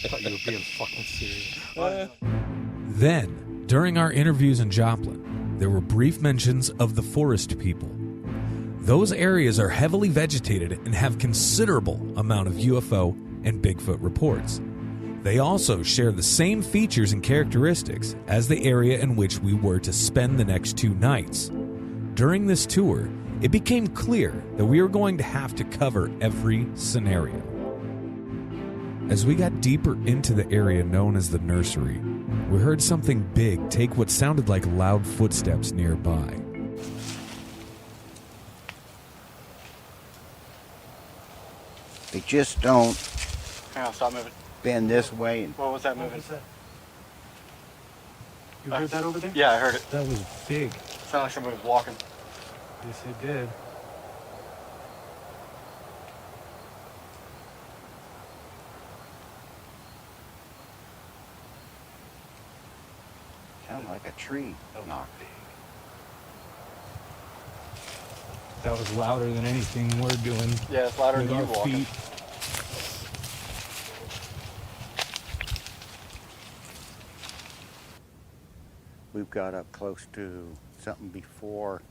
I thought you were being fucking serious. Then, during our interviews in Joplin, there were brief mentions of the forest people. Those areas are heavily vegetated and have considerable amount of UFO and Bigfoot reports. They also share the same features and characteristics as the area in which we were to spend the next 2 nights. During this tour, it became clear that we were going to have to cover every scenario. As we got deeper into the area known as the nursery, we heard something big take what sounded like loud footsteps nearby. They just don't Hang on, stop moving. bend this way. What was that moving? You heard that over there? Yeah, I heard it. That was big. Sounded like somebody was walking. Yes, it did. Sounded like a tree knocked. That was louder than anything we're doing. Yeah, it's louder with than our you walking. feet. We've got up close to something before.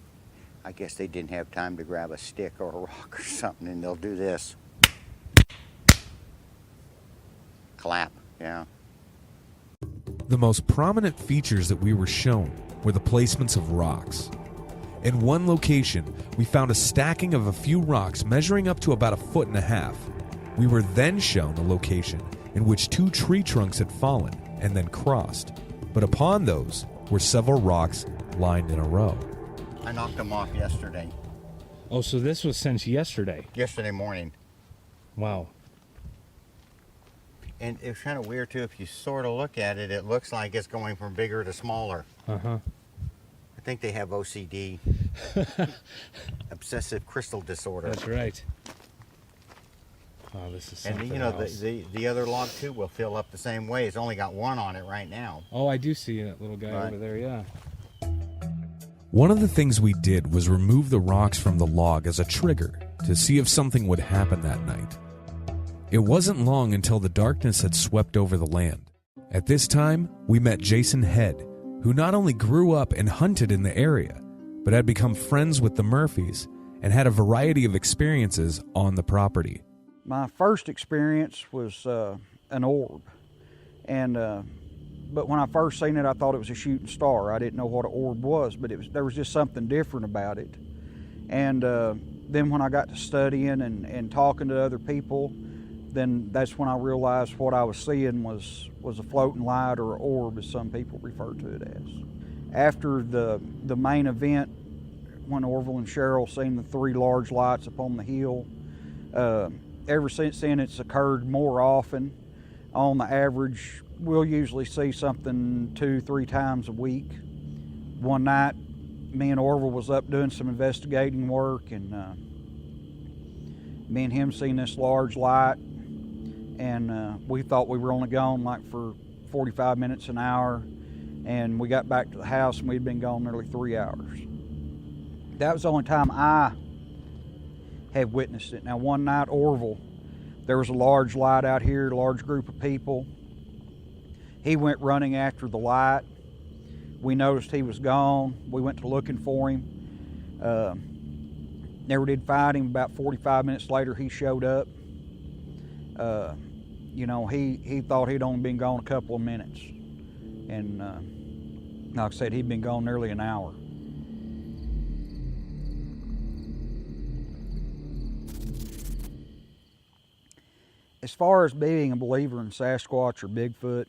I guess they didn't have time to grab a stick or a rock or something, and they'll do this. Clap, yeah. The most prominent features that we were shown were the placements of rocks. In one location, we found a stacking of a few rocks measuring up to about 1.5 feet. We were then shown a location in which 2 tree trunks had fallen and then crossed, but upon those were several rocks lined in a row. I knocked them off yesterday. Oh, so this was since yesterday? Yesterday morning. Wow. And it's kind of weird, too. If you sort of look at it, it looks like it's going from bigger to smaller. Uh-huh. I think they have OCD. Obsessive crystal disorder. That's right. Oh, this is something And, you know, else. the other log, too, will fill up the same way. It's only got 1 on it right now. Oh, I do see that little guy Right. over there, yeah. One of the things we did was remove the rocks from the log as a trigger to see if something would happen that night. It wasn't long until the darkness had swept over the land. At this time, we met Jason Head, who not only grew up and hunted in the area, but had become friends with the Murphys and had a variety of experiences on the property. My first experience was an orb, and but when I first seen it, I thought it was a shooting star. I didn't know what an orb was, but there was just something different about it. And then when I got to studying and talking to other people, then that's when I realized what I was seeing was a floating light, or an orb, as some people refer to it as. After the main event, when Orville and Cheryl seen the 3 large lights upon the hill, ever since then it's occurred more often. On the average, we'll usually see something 2-3 times a week. One night, me and Orville was up doing some investigating work, and me and him seen this large light, and we thought we were only gone like for 45 minutes, an hour, and we got back to the house and we'd been gone nearly 3 hours. That was the only time I have witnessed it. Now, one night, Orville, there was a large light out here, a large group of people. He went running after the light. We noticed he was gone. We went to looking for him. Never did find him. About 45 minutes later, he showed up. You know, he thought he'd only been gone a couple of minutes. And like I said, he'd been gone nearly an hour. As far as being a believer in Sasquatch or Bigfoot,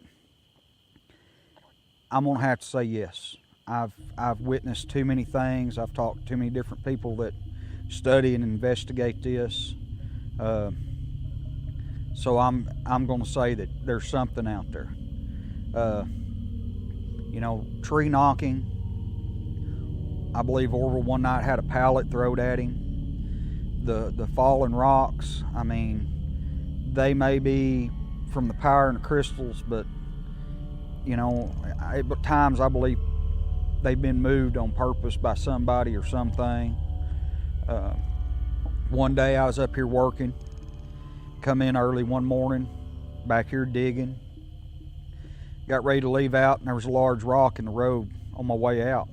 I'm gonna have to say yes. I've witnessed too many things. I've talked to too many different people that study and investigate this. So I'm gonna say that there's something out there. You know, tree knocking. I believe Orville one night had a pallet thrown at him. The fallen rocks, I mean, they may be from the power and the crystals, but you know, at times I believe they've been moved on purpose by somebody or something. One day I was up here working, come in early one morning, back here digging, got ready to leave out, and there was a large rock in the road on my way out.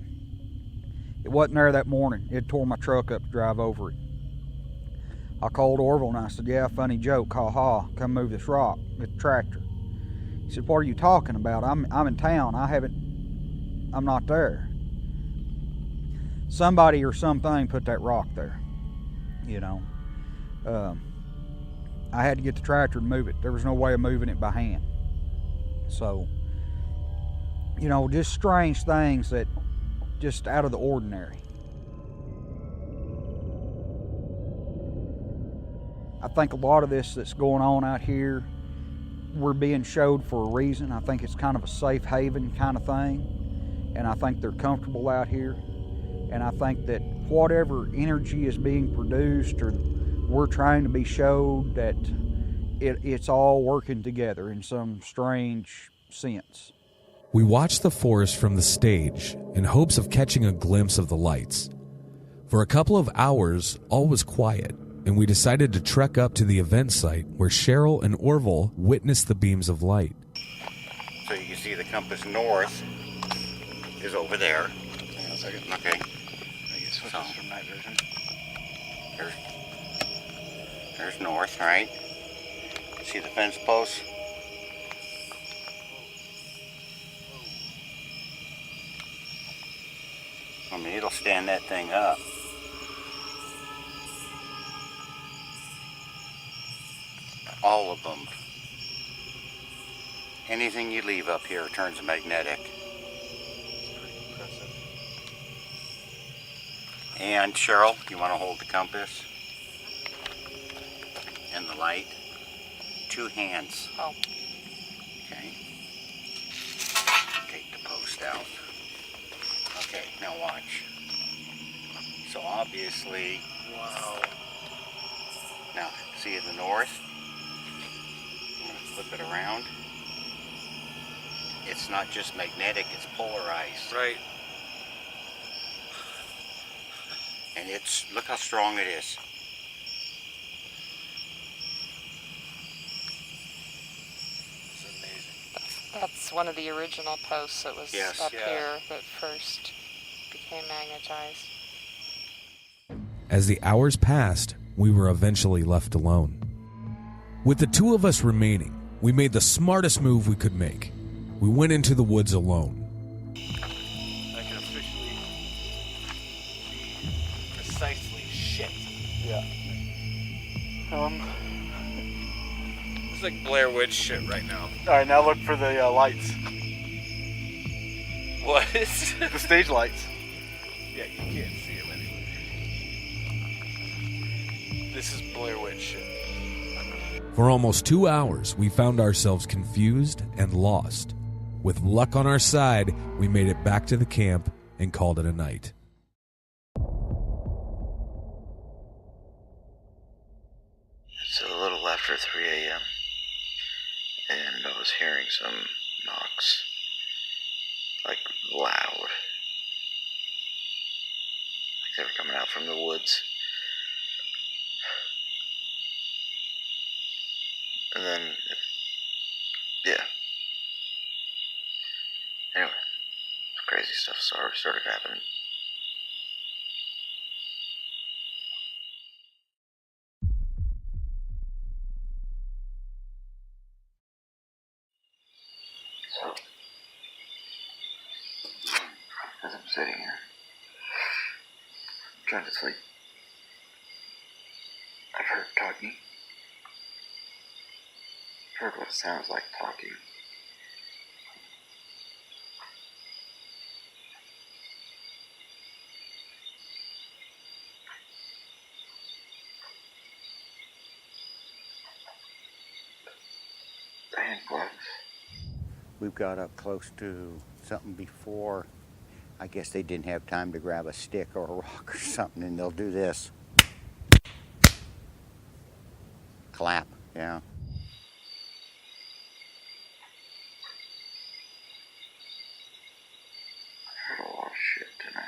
It wasn't there that morning. It tore my truck up to drive over it. I called Orville and I said, yeah, funny joke, ha ha, come move this rock with the tractor. He said, what are you talking about? I'm in town, I'm not there. Somebody or something put that rock there, you know. I had to get the tractor to move it. There was no way of moving it by hand. So, you know, just strange things that just out of the ordinary. I think a lot of this that's going on out here, we're being showed for a reason. I think it's kind of a safe haven kind of thing. And I think they're comfortable out here. And I think that whatever energy is being produced, or we're trying to be showed that it's all working together in some strange sense. We watched the forest from the stage in hopes of catching a glimpse of the lights. For a couple of hours, all was quiet, and we decided to trek up to the event site where Cheryl and Orville witnessed the beams of light. So you can see the compass north is over there. Hang on a second. Okay. I guess switch this from night vision. There's north, right? See the fence posts? I mean, it'll stand that thing up. All of them. Anything you leave up here turns magnetic. And Cheryl, you want to hold the compass and the light? 2 hands. Oh. Okay. Take the post out. Okay, now watch. So obviously, wow. Now, see in the north? I'm going to flip it around. It's not just magnetic, it's polarized. Right. And look how strong it is. That's one of the original posts that was up here that first became magnetized. As the hours passed, we were eventually left alone. With the 2 of us remaining, we made the smartest move we could make. We went into the woods alone. I can officially see precisely shit. Yeah. It's like Blair Witch shit right now. Alright, now look for the lights. What? The stage lights. Yeah, you can't see them anyway. This is Blair Witch shit. For almost 2 hours, we found ourselves confused and lost. With luck on our side, we made it back to the camp and called it a night. It's a little after 3 a.m. and I was hearing some knocks, like loud, like they were coming out from the woods. And then, yeah. Anyway, crazy stuff started happening. So, as I'm sitting here, trying to sleep, I've heard talking. I've heard what it sounds like talking. Hand gloves. We've got up close to something before. I guess they didn't have time to grab a stick or a rock or something, and they'll do this. Clap, yeah. I heard a lot of shit tonight.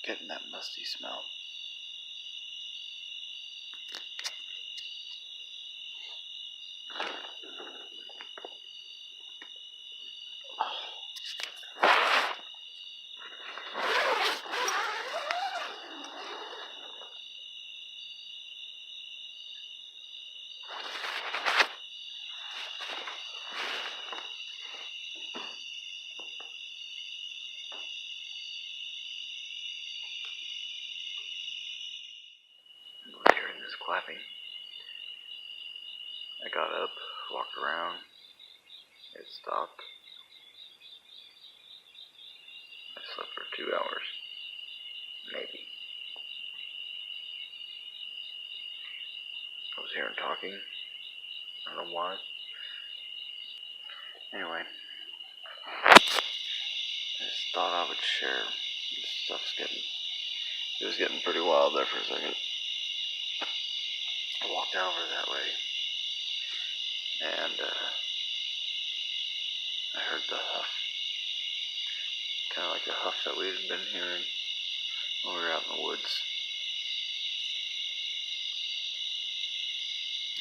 getting that musty smell. I was hearing this clapping. I got up, walked around. It stopped. I slept for 2 hours. Maybe. I was hearing talking. I don't know why. Anyway. I just thought I would share. This stuff's it was getting pretty wild there for a second. I walked over that way. And, I heard the huff. Kind of like the huff that we had been hearing when we were out in the woods.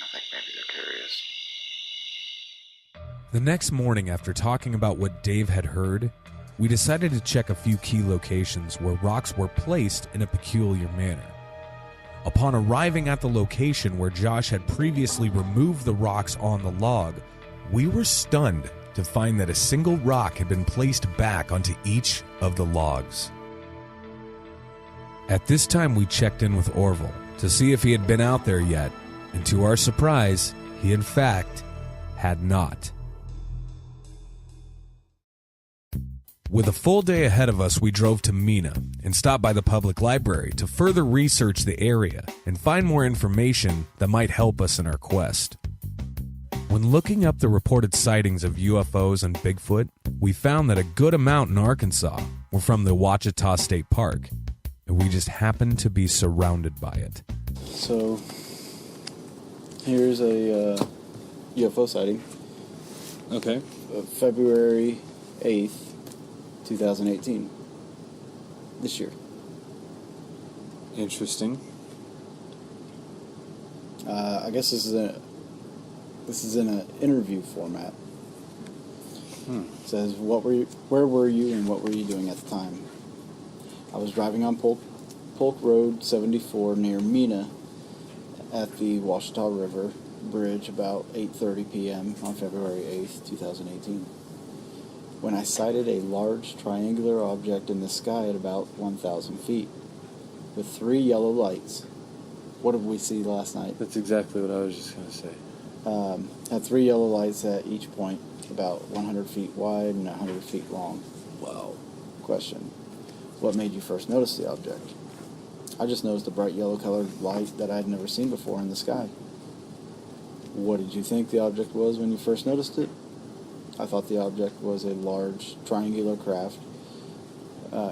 I think maybe they're curious. The next morning, after talking about what Dave had heard, we decided to check a few key locations where rocks were placed in a peculiar manner. Upon arriving at the location where Josh had previously removed the rocks on the log, we were stunned to find that a single rock had been placed back onto each of the logs. At this time, we checked in with Orville to see if he had been out there yet, and to our surprise, he in fact had not. With a full day ahead of us, we drove to Mina and stopped by the public library to further research the area and find more information that might help us in our quest. When looking up the reported sightings of UFOs and Bigfoot, we found that a good amount in Arkansas were from the Ouachita State Park, and we just happened to be surrounded by it. So, here's a UFO sighting. Okay. February 8th, 2018. This year. Interesting. I guess this is in an interview format. It says, where were you and what were you doing at the time? I was driving on Polk Road 74 near Mina at the Ouachita River Bridge about 8:30 p.m. on February 8th, 2018. When I sighted a large triangular object in the sky at about 1,000 feet with 3 yellow lights. What did we see last night? That's exactly what I was just going to say. Had 3 yellow lights at each point, about 100 feet wide and 100 feet long. Wow. Question. What made you first notice the object? I just noticed a bright yellow colored light that I had never seen before in the sky. What did you think the object was when you first noticed it? I thought the object was a large triangular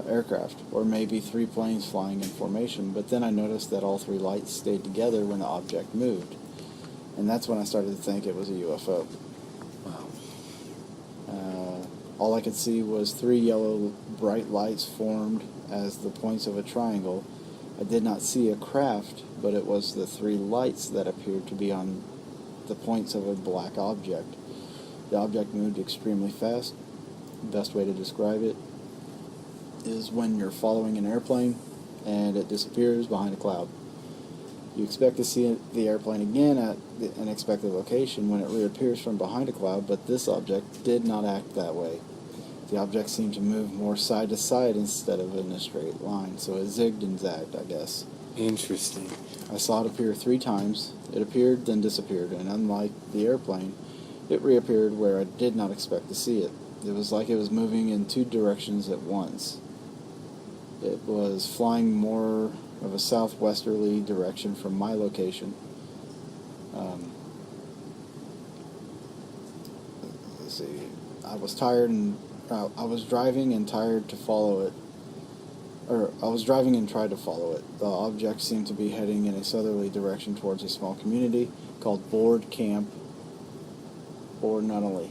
aircraft, or maybe 3 planes flying in formation, but then I noticed that all 3 lights stayed together when the object moved, and that's when I started to think it was a UFO. Wow. All I could see was 3 yellow bright lights formed as the points of a triangle. I did not see a craft, but it was the 3 lights that appeared to be on the points of a black object. The object moved extremely fast. The best way to describe it is when you're following an airplane and it disappears behind a cloud. You expect to see the airplane again at an expected location when it reappears from behind a cloud, but this object did not act that way. The object seemed to move more side to side instead of in a straight line, so it zigged and zagged, I guess. Interesting. I saw it appear 3 times. It appeared, then disappeared, and unlike the airplane, it reappeared where I did not expect to see it. It was like it was moving in 2 directions at once. It was flying more of a southwesterly direction from my location. Let's see. I was tired and I was driving and tired to follow it. Or I was driving and tried to follow it. The object seemed to be heading in a southerly direction towards a small community called Board Camp or Nunnally.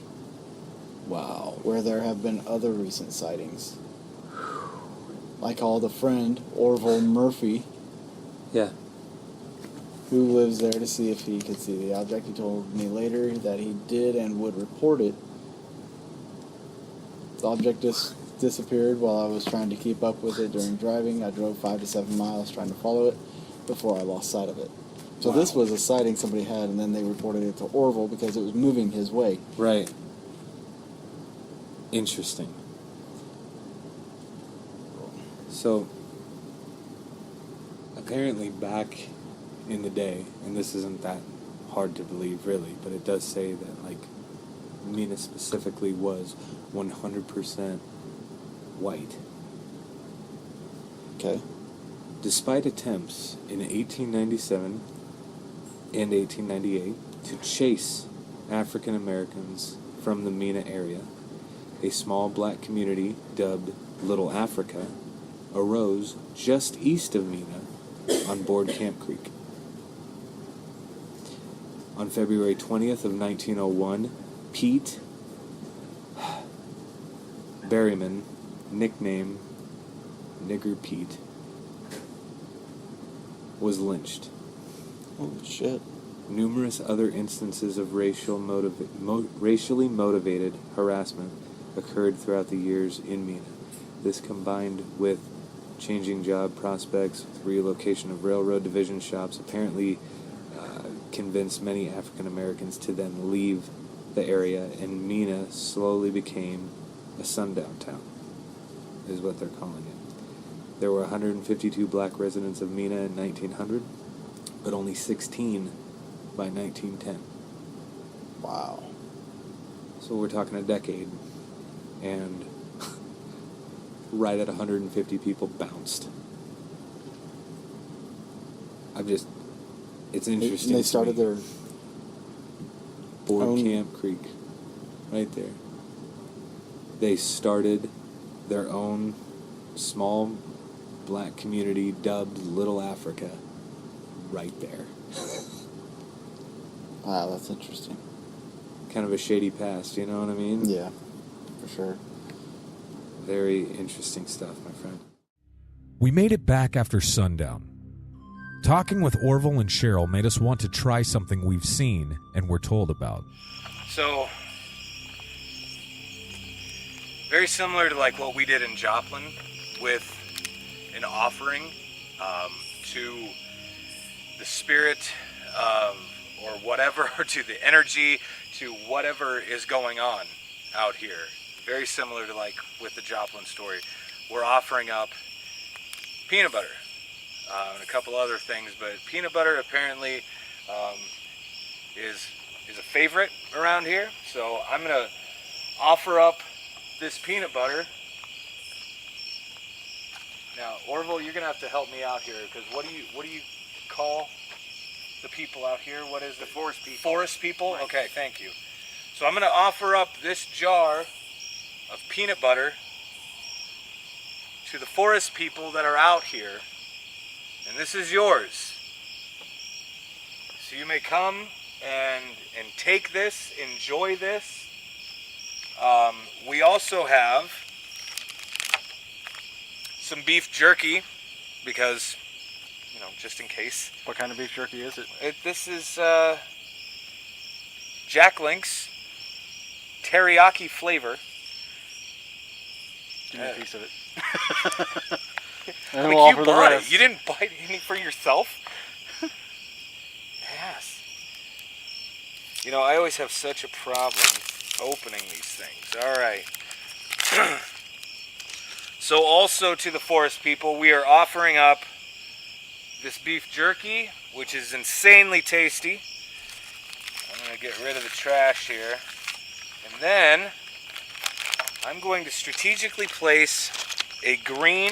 Wow. Where there have been other recent sightings. I called a friend, Orville Murphy, Yeah. who lives there, to see if he could see the object. He told me later that he did and would report it. The object just disappeared while I was trying to keep up with it during driving. I drove 5 to 7 miles trying to follow it before I lost sight of it. So this was a sighting somebody had, and then they reported it to Orville because it was moving his way. Right. Interesting. So, apparently back in the day, and this isn't that hard to believe really, but it does say that, like, Mina specifically was 100% white. Okay. Despite attempts in 1897 and 1898 to chase African Americans from the Mina area, a small black community dubbed Little Africa arose just east of Mina on board Camp Creek. On February 20th of 1901, Pete Berryman, nickname Nigger Pete, was lynched. Holy shit. Numerous other instances of racially motivated harassment occurred throughout the years in Mina. This, combined with changing job prospects, relocation of railroad division shops, apparently convinced many African Americans to then leave the area, and Mina slowly became a sundown town, is what they're calling it. There were 152 black residents of Mina in 1900, but only 16 by 1910. Wow. So we're talking a decade, and right at 150 people bounced. It's interesting. They started their board Camp Creek, right there. They started their own small black community dubbed Little Africa right there. Wow, that's interesting. Kind of a shady past, you know what I mean? Yeah, for sure. Very interesting stuff, my friend. We made it back after sundown. Talking with Orville and Cheryl made us want to try something we've seen and were told about. So, very similar to like what we did in Joplin with an offering to the spirit or whatever, or to the energy, to whatever is going on out here. Very similar to like with the Joplin story. We're offering up peanut butter and a couple other things, but peanut butter apparently is a favorite around here. So I'm gonna offer up this peanut butter. Now, Orville, you're gonna have to help me out here, because what do you call the people out here? What is the forest people? Forest people? Right. Okay, thank you. So I'm gonna offer up this jar of peanut butter to the forest people that are out here, and this is yours. So you may come and take this, enjoy this. We also have some beef jerky, because, you know, just in case. What kind of beef jerky is it? This is Jack Link's teriyaki flavor. Give me a piece of it. And we'll offer the rest. You didn't buy any for yourself? Yes. You know, I always have such a problem opening these things. All right. So also to the forest people, we are offering up this beef jerky, which is insanely tasty. I'm going to get rid of the trash here. And then I'm going to strategically place a green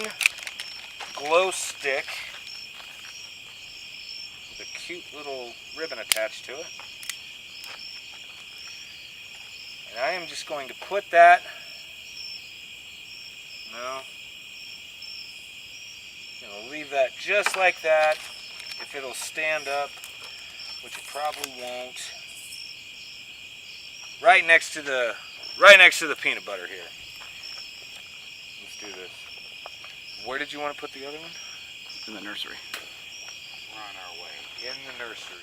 glow stick with a cute little ribbon attached to it. And I am just going to put that, leave that just like that. If it'll stand up, which it probably won't. Right next to the peanut butter here. Let's do this. Where did you want to put the other one? In the nursery. We're on our way. In the nursery.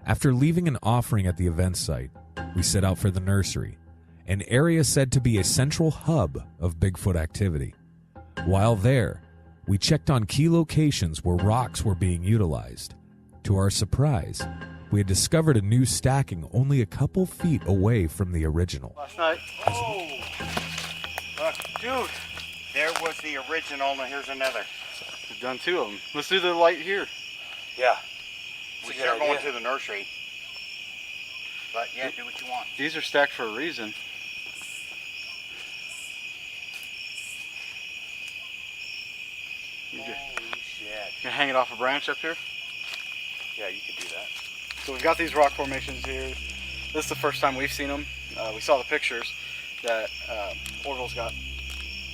After leaving an offering at the event site, we set out for the nursery, an area said to be a central hub of Bigfoot activity. While there, we checked on key locations where rocks were being utilized. To our surprise, we had discovered a new stacking only a couple feet away from the original. Last night. Oh! Look, dude, there was the original, and here's another. We've done 2 of them. Let's do the light here. Yeah. We're still going to the nursery. But yeah, do what you want. These are stacked for a reason. Holy shit. You hang it off a branch up here? Yeah, you could do that. So we've got these rock formations here. This is the first time we've seen them. We saw the pictures that Orville's got.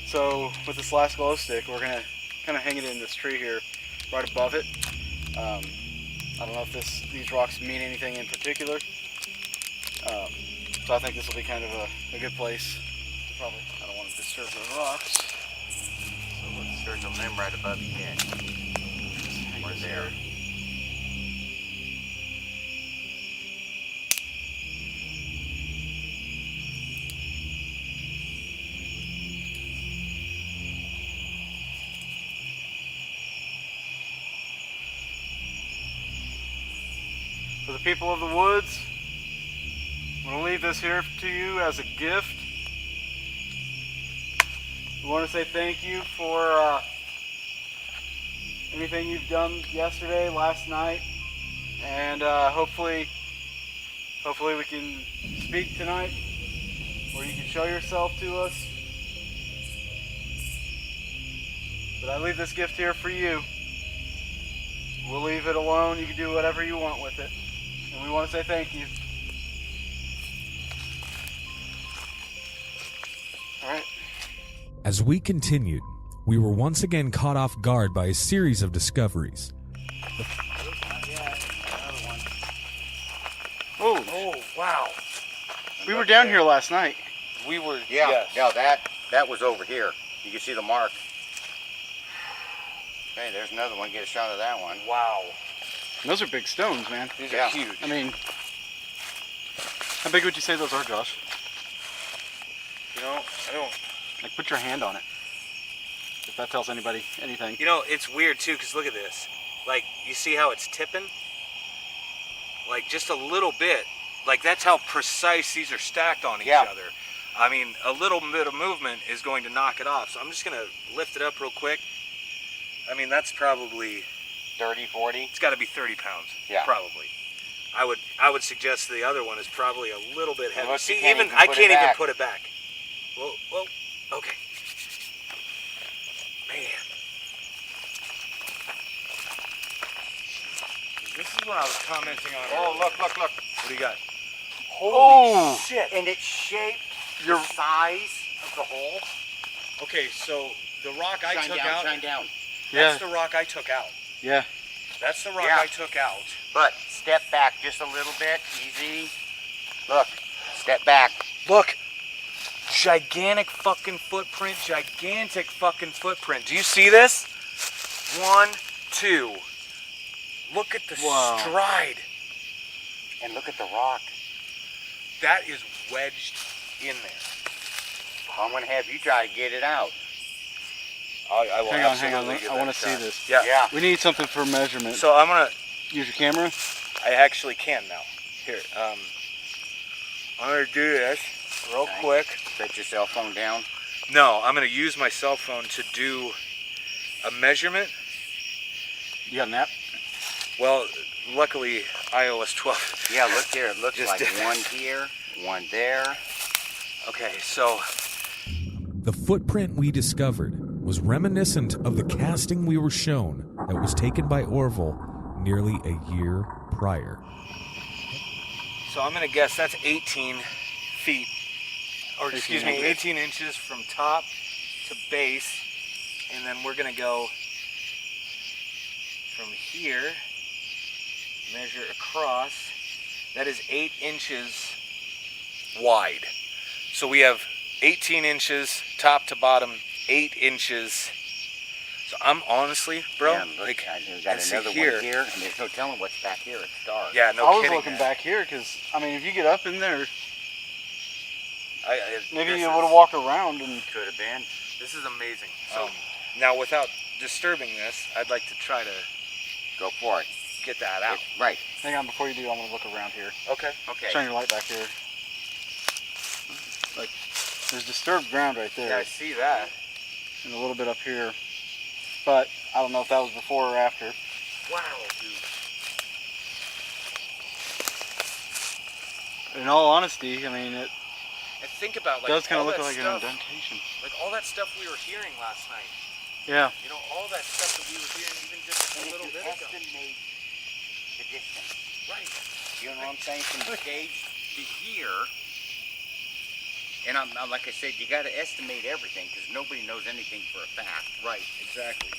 So with this last glow stick, we're gonna kind of hang it in this tree here, right above it. I don't know if these rocks mean anything in particular. So I think this will be kind of a good place. Probably, I don't want to disturb the rocks. So let's there's a limb right above your head. Or there. For the people of the woods, I'm going to leave this here to you as a gift. We want to say thank you for anything you've done yesterday, last night, and hopefully we can speak tonight, or you can show yourself to us. But I leave this gift here for you. We'll leave it alone. You can do whatever you want with it. And we want to say thank you. All right. As we continued, we were once again caught off guard by a series of discoveries. Oh, wow. We were down here last night. We were, Yeah, yes. no, that was over here. You can see the mark. Okay, there's another one. Get a shot of that one. Wow. Those are big stones, man. These are huge. I mean, how big would you say those are, Josh? You know, I don't... Like, put your hand on it. If that tells anybody anything. You know, it's weird, too, because look at this. Like, you see how it's tipping? Like, just a little bit. Like, that's how precise these are stacked on each other. I mean, a little bit of movement is going to knock it off. So I'm just going to lift it up real quick. I mean, that's probably... 30, 40? It's got to be 30 pounds. Yeah. Probably. I would suggest the other one is probably a little bit heavy. Look, See, I can't even put it back. Well, okay. Man. This is what I was commenting on. Oh, earlier. look. What do you got? Holy shit. And it's shaped the size of the hole. Okay, so the rock I took out. Shine down. That's the rock I took out. Yeah. That's the rock I took out. But step back just a little bit. Easy. Look. Step back. Look. Gigantic fucking footprint. Gigantic fucking footprint. Do you see this? 1, 2. Look at the stride. And look at the rock. That is wedged in there. I'm going to have you try to get it out. I will hang on. I want to see this. Yeah. We need something for measurement. So I'm going to... Use your camera? I actually can now. Here. I'm going to do this real quick. Set your cell phone down. No, I'm going to use my cell phone to do a measurement. You got an app? Well, luckily, iOS 12. Yeah, look here. It looks Just like did that. one here, one there. Okay, so... The footprint we discovered was reminiscent of the casting we were shown that was taken by Orville nearly a year prior. So I'm going to guess that's 18 feet, or excuse me, 18 inches from top to base, and then we're going to go from here, measure across. That is 8 inches wide. So we have 18 inches top to bottom, 8 inches So I'm honestly, bro, Yeah, look, like, we got see another here. one here, and there's no telling what's back here. It's dark. Yeah, no I was kidding, looking man. back here because, I mean, if you get up in there, maybe this you would have is- walked around and. Could have been. This is amazing. So now, without disturbing this, I'd like to try to go for it. Get that out. Right. Hang on, before you do, I'm gonna look around here. Okay. Okay. Shine your light back here. Like, there's disturbed ground right there. Yeah, I see that. And a little bit up here, but I don't know if that was before or after. Wow, dude. In all honesty, I mean, it And think about, like, does kind of all look that like stuff, an indentation. like all that stuff we were hearing last night. Yeah. You know, all that stuff that we were hearing even just a little bit ago. Estimate the distance. Right. You know what I'm saying? From the stage to here. And I'm like I said, you got to estimate everything because nobody knows anything for a fact. Right. Exactly.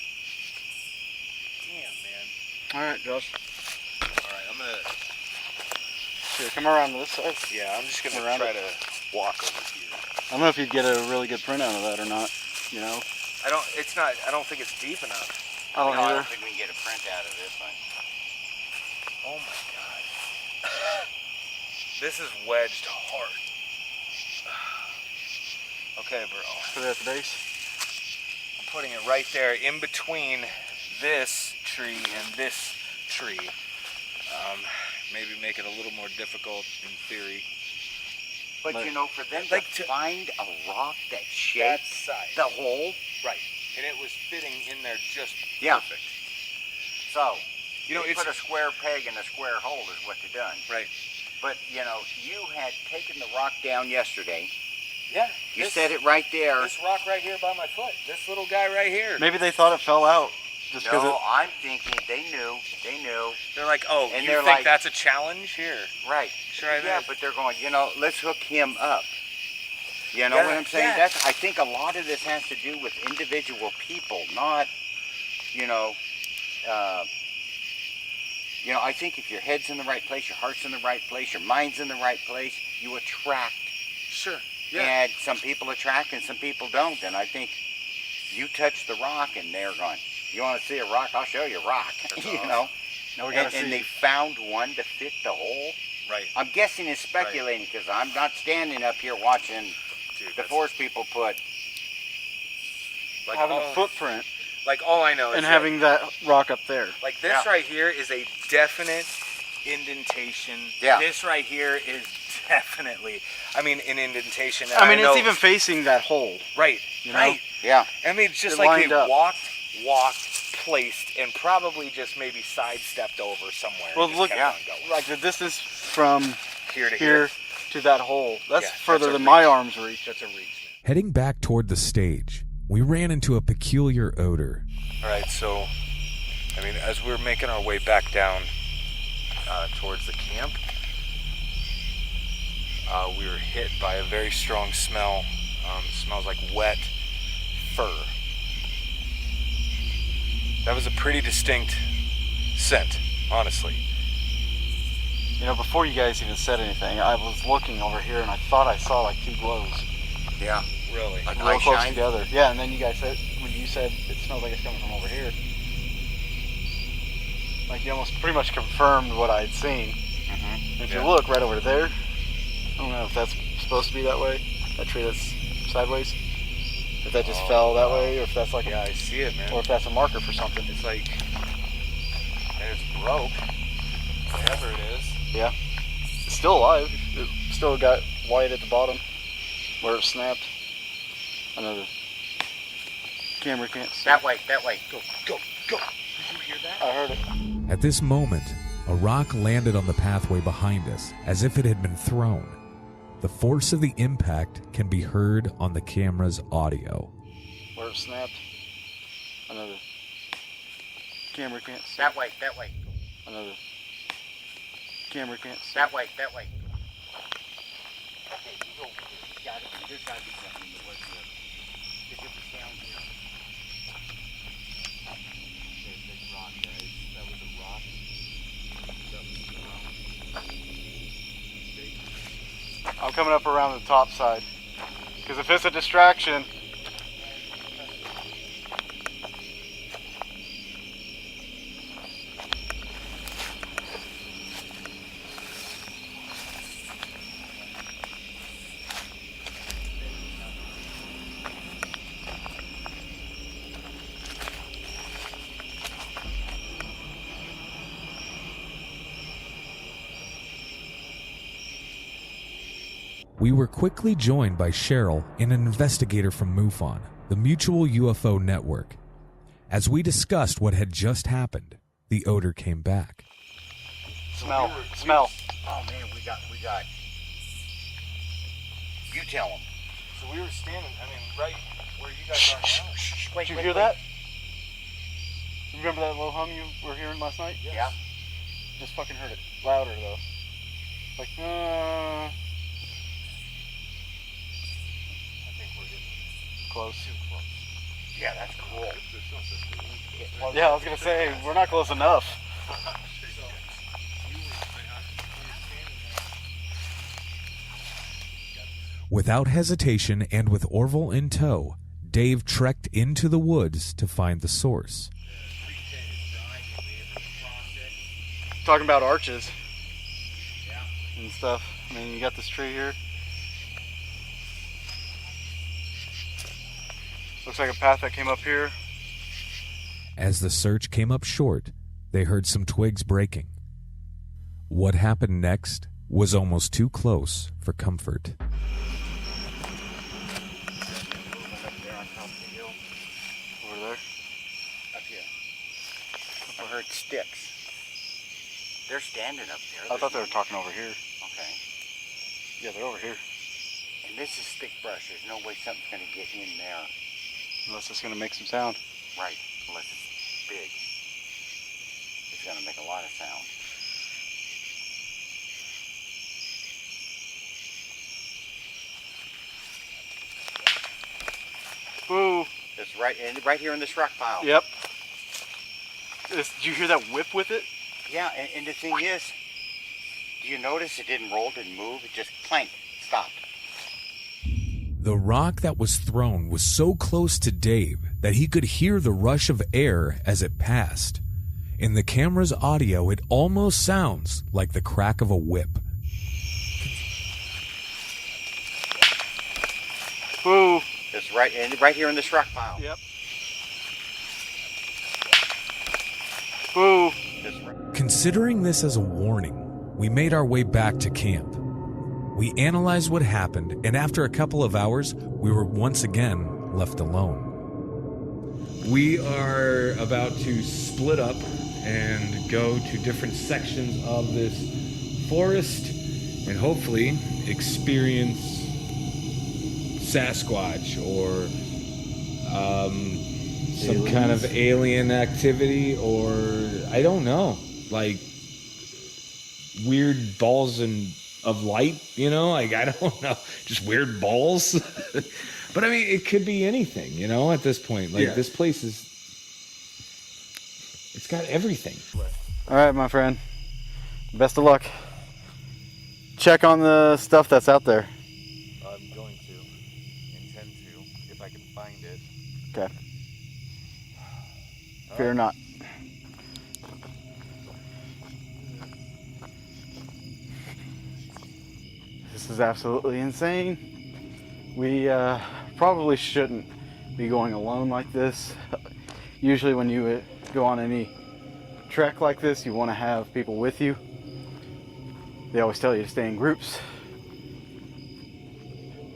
Damn, man. All right, Josh. All right, I'm gonna. Here, come around to this side. Yeah, I'm just gonna Around try it. to walk over here. I don't know if you'd get a really good print out of that or not. You know. I don't. It's not. I don't think it's deep enough. I don't No, I either. don't think we can get a print out of it, but. Oh my god. This is wedged hard. Okay, bro. Put it at the base. I'm putting it right there in between this tree and this tree. Maybe make it a little more difficult in theory. But you know, for them like to find a rock that That shapes side. the hole. Right. And it was fitting in there just Yeah. perfect. So, You know, they it's put a square peg in a square hole is what they done. right. But, you know, you had taken the rock down yesterday. Yeah. You set it right there. This rock right here by my foot. This little guy right here. Maybe they thought it fell out just because No, it. I'm thinking they knew. They're like, oh, And you they're think like- that's a challenge? Here. Right. Try Yeah, this. but they're going, you know, let's hook him up. You know Yeah, what I'm saying? yeah. That's. I think a lot of this has to do with individual people, not, you know, I think if your head's in the right place, your heart's in the right place, your mind's in the right place, you attract. Sure. Yeah. And some people attract and some people don't. And I think you touch the rock and they're going, you want to see a rock? I'll show you a rock. You know? Now we gotta see. And they found one to fit the hole. Right. I'm guessing and speculating because I'm not standing up here watching the force people put. Like having all, a footprint Like all I know is and that, having that rock up there. like this right here is a definite indentation. Yeah. This right here is definitely, I mean, an indentation. And I mean, know, it's even facing that hole. right. You know? Right. Yeah. I mean, it's just It like lined they up. walked, placed, and probably just maybe sidestepped over somewhere. Well, and just look, kept on going. like the distance from Here to here here. to that hole. That's Yeah, further that's a than my reach. arms reach. That's a reach. Heading back toward the stage, we ran into a peculiar odor. All right, so, I mean, as we're making our way back down towards the camp, we were hit by a very strong smell. It smells like wet fur. That was a pretty distinct scent, honestly. You know, before you guys even said anything, I was looking over here and I thought I saw like two glows Yeah. Really? Like real eye close shine? together. Yeah, and then you guys said, when you said it smells like it's coming from over here, like you almost pretty much confirmed what I'd seen. Mm-hmm. If Yeah. you look right over there, I don't know if that's supposed to be that way, that tree that's sideways. If that just fell that way, or if that's like Yeah, I see it, man. or if that's a marker for something. It's like, and it's broke, whatever it is. Yeah. It's still alive. It still got white at the bottom where it snapped. I know the camera can't see. That way, that way. Go, go, go. Did you hear that? I heard it. At this moment, a rock landed on the pathway behind us as if it had been thrown. The force of the impact can be heard on the camera's audio. Where it snapped. I know the camera can't see. That way, that way. I know the camera can't see. That way, that way. Okay, you go. There's gotta be something in the woods here. Because it was down here. There's this rock, guys. That was a rock. That was thrown. I'm coming up around the top side. Because if it's a distraction, We were quickly joined by Cheryl and an investigator from MUFON, the Mutual UFO Network. As we discussed what had just happened, the odor came back. Smell. Oh man, we got. You tell them. So we were standing, right where you guys are now. Wait, Did you hear that? Remember that low hum you were hearing last night? Yes. Yeah. Just fucking heard it louder though. Like, I think we're getting close. too close. Yeah, that's cool. Yeah, I was gonna say we're not close enough. Without hesitation and with Orville in tow, Dave trekked into the woods to find the source. Talking about arches and stuff. I mean, you got this tree here. Looks like a path that came up here. As the search came up short, they heard some twigs breaking. What happened next was almost too close for comfort. Over there? Up here. I heard sticks. They're standing up there. I thought they were talking over here. Okay. Yeah, they're over here. And this is thick brush. There's no way something's going to get in there. Unless it's going to make some sound. Right. Unless it's big. It's going to make a lot of sound. Boo. It's right here in this rock pile. Yep. Did you hear that whip with it? Yeah, and the thing is, do you notice it didn't roll, didn't move? It just clanked, stopped. The rock that was thrown was so close to Dave that he could hear the rush of air as it passed. In the camera's audio, it almost sounds like the crack of a whip. Boo. It's right here in this rock pile. Yep. Boo. Considering this as a warning, we made our way back to camp. We analyzed what happened, and after a couple of hours, we were once again left alone. We are about to split up and go to different sections of this forest and hopefully experience Sasquatch or some kind of alien activity, or I don't know, like weird balls of light, you know, like I don't know, just weird balls. But I mean, it could be anything, you know, at this point. Like this place it's got everything. All right, my friend. Best of luck. Check on the stuff that's out there. I'm going to. Intend to, if I can find it. Okay. Fear not. This is absolutely insane. We probably shouldn't be going alone like this. Usually when you go on any trek like this, you want to have people with you. They always tell you to stay in groups.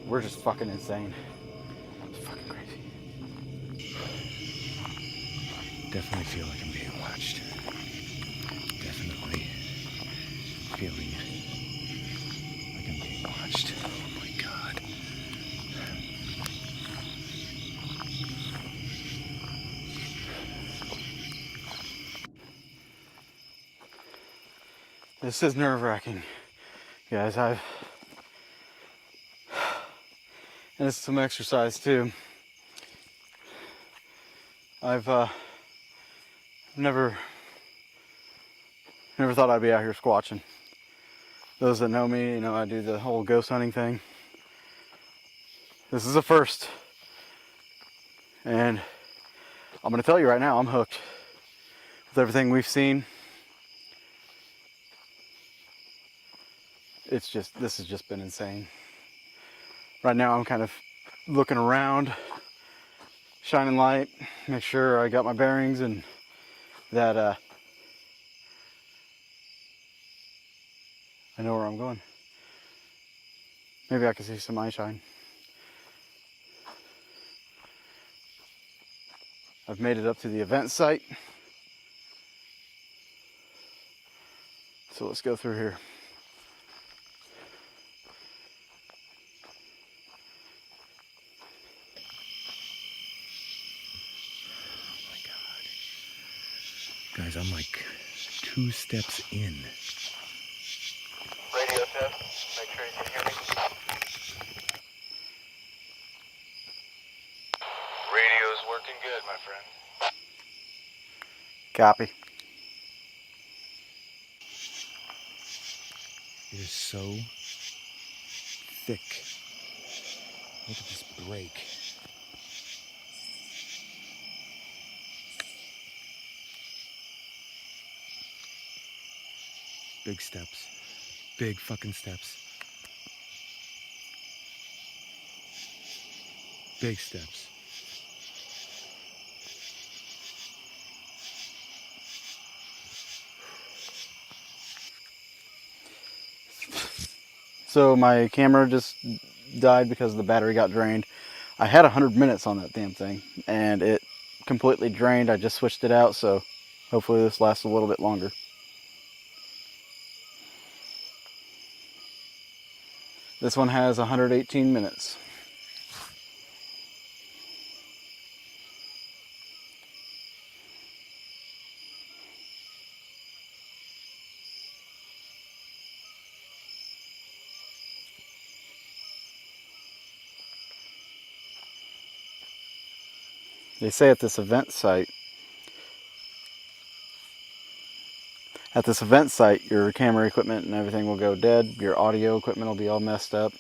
We're just fucking insane. It's fucking crazy. Definitely feel like I'm being watched. Definitely feeling like I'm being watched. Oh my God. This is nerve-wracking, guys. And it's some exercise too. I've never thought I'd be out here squatching. Those that know me, you know, I do the whole ghost hunting thing. This is a first. And I'm gonna tell you right now, I'm hooked. With everything we've seen, this has just been insane. Right now I'm kind of looking around, shining light, make sure I got my bearings and that I know where I'm going. Maybe I can see some eye shine. I've made it up to the event site. So let's go through here. Guys, I'm like 2 steps in. Radio test. Make sure you can hear me. Radio's working good, my friend. Copy. It is so thick. Look at this break. Big steps. Big fucking steps. Big steps. So my camera just died because the battery got drained. I had 100 minutes on that damn thing and it completely drained. I just switched it out, so hopefully this lasts a little bit longer. This one has 118 minutes. They say at this event site, your camera equipment and everything will go dead. Your audio equipment will be all messed up.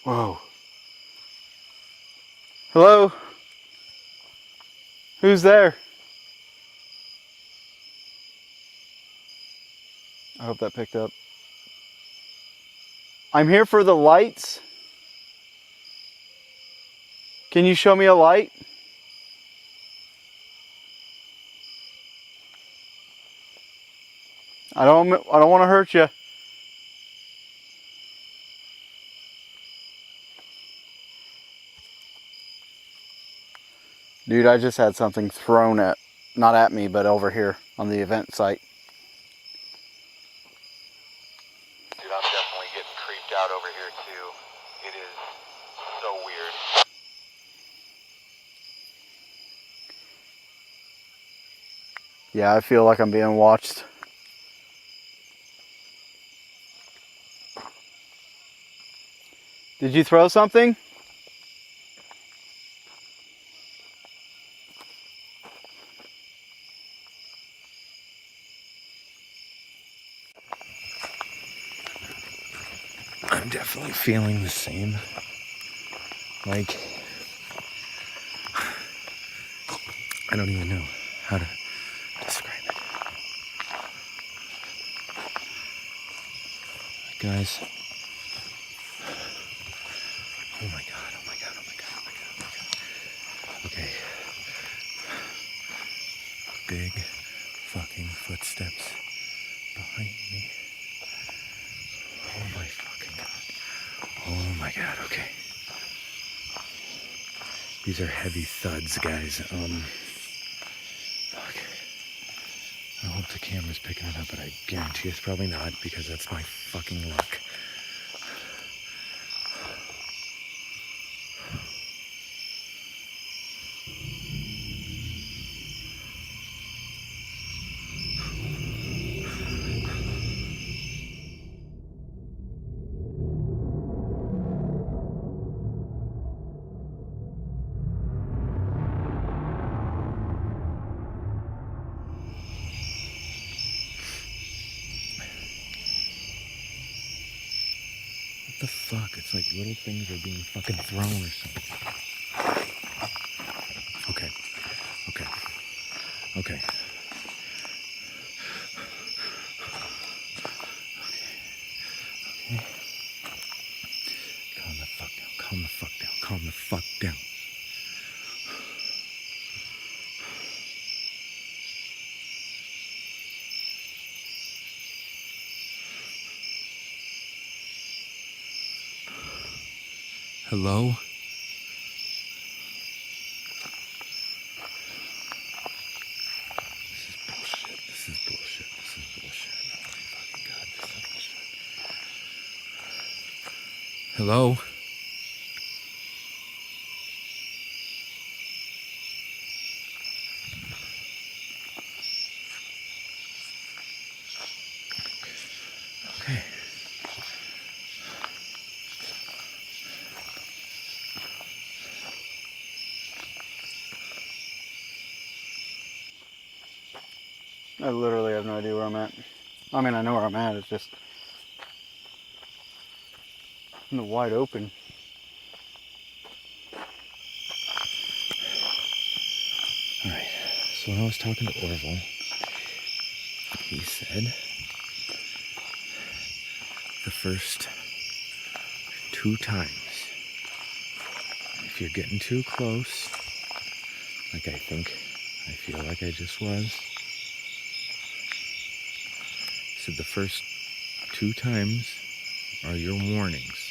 Whoa. Hello? Who's there? I hope that picked up. I'm here for the lights. Can you show me a light? I don't want to hurt you. Dude, I just had something thrown at, not at me, but over here on the event site. Dude, I'm definitely getting creeped out over here too. It is so weird. Yeah, I feel like I'm being watched. Did you throw something? I'm definitely feeling the same. Like, I don't even know how to describe it. Guys. Oh my god, oh my god, oh my god, oh my god, oh my god. Okay. Big fucking footsteps behind me. Oh my fucking god. Oh my god, okay. These are heavy thuds, guys. Fuck. I hope the camera's picking it up, but I guarantee it's probably not because that's my fucking luck. What the fuck? It's like little things are being fucking thrown or something. Okay. Okay. Okay. Okay. Calm the fuck down. Calm the fuck down. Calm calm the fuck down. Hello? This is bullshit. This is bullshit. Oh my fucking god, this is bullshit. Hello? Okay. I literally have no idea where I'm at. I mean, I know where I'm at. It's just in the wide open. Alright, so when I was talking to Orville, he said the first 2 times, if you're getting too close, like I feel like I just was, he said the first 2 times are your warnings.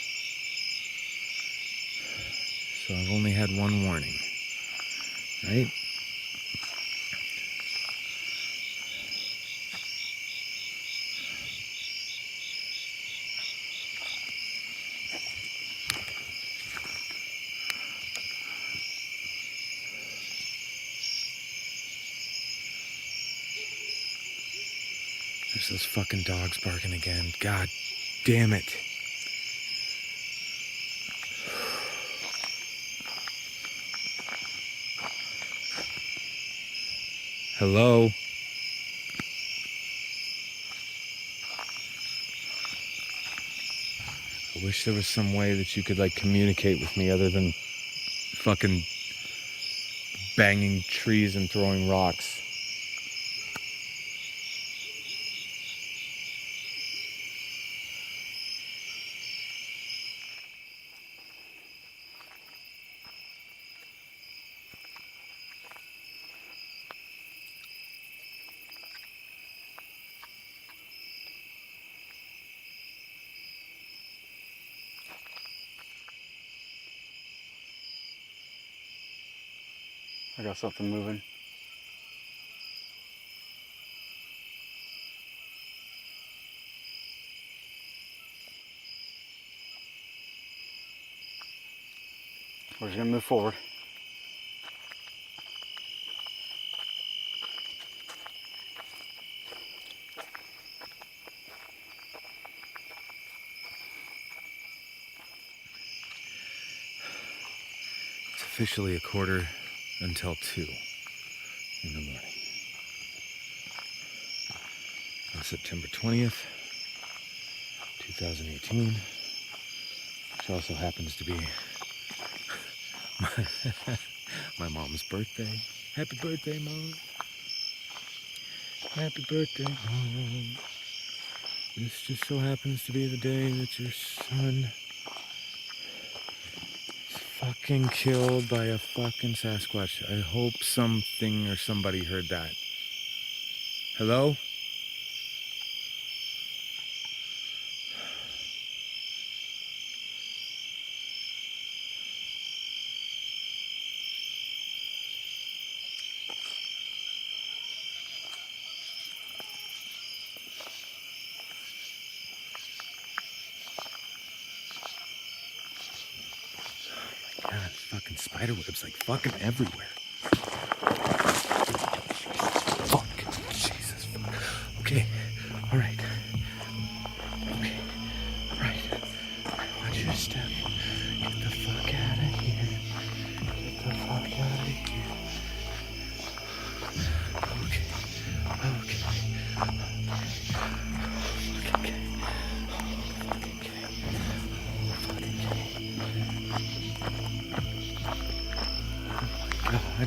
So I've only had 1 warning, right? There's those fucking dogs barking again. God damn it. Hello? I wish there was some way that you could like communicate with me other than fucking banging trees and throwing rocks. I got something moving. We're just gonna move forward. It's officially 1:15 until 2 in the morning. On September 20th, 2018, which also happens to be my mom's birthday. Happy birthday, Mom. Happy birthday, Mom. This just so happens to be the day that your son is fucking killed by a fucking Sasquatch. I hope something or somebody heard that. Hello? God, fucking spider webs like fucking everywhere. Fuck. Jesus. Fuck. Okay. All right. Okay. All right. Watch your step. Get the fuck out of here. Get the fuck out of here. Okay. Okay. Okay. God,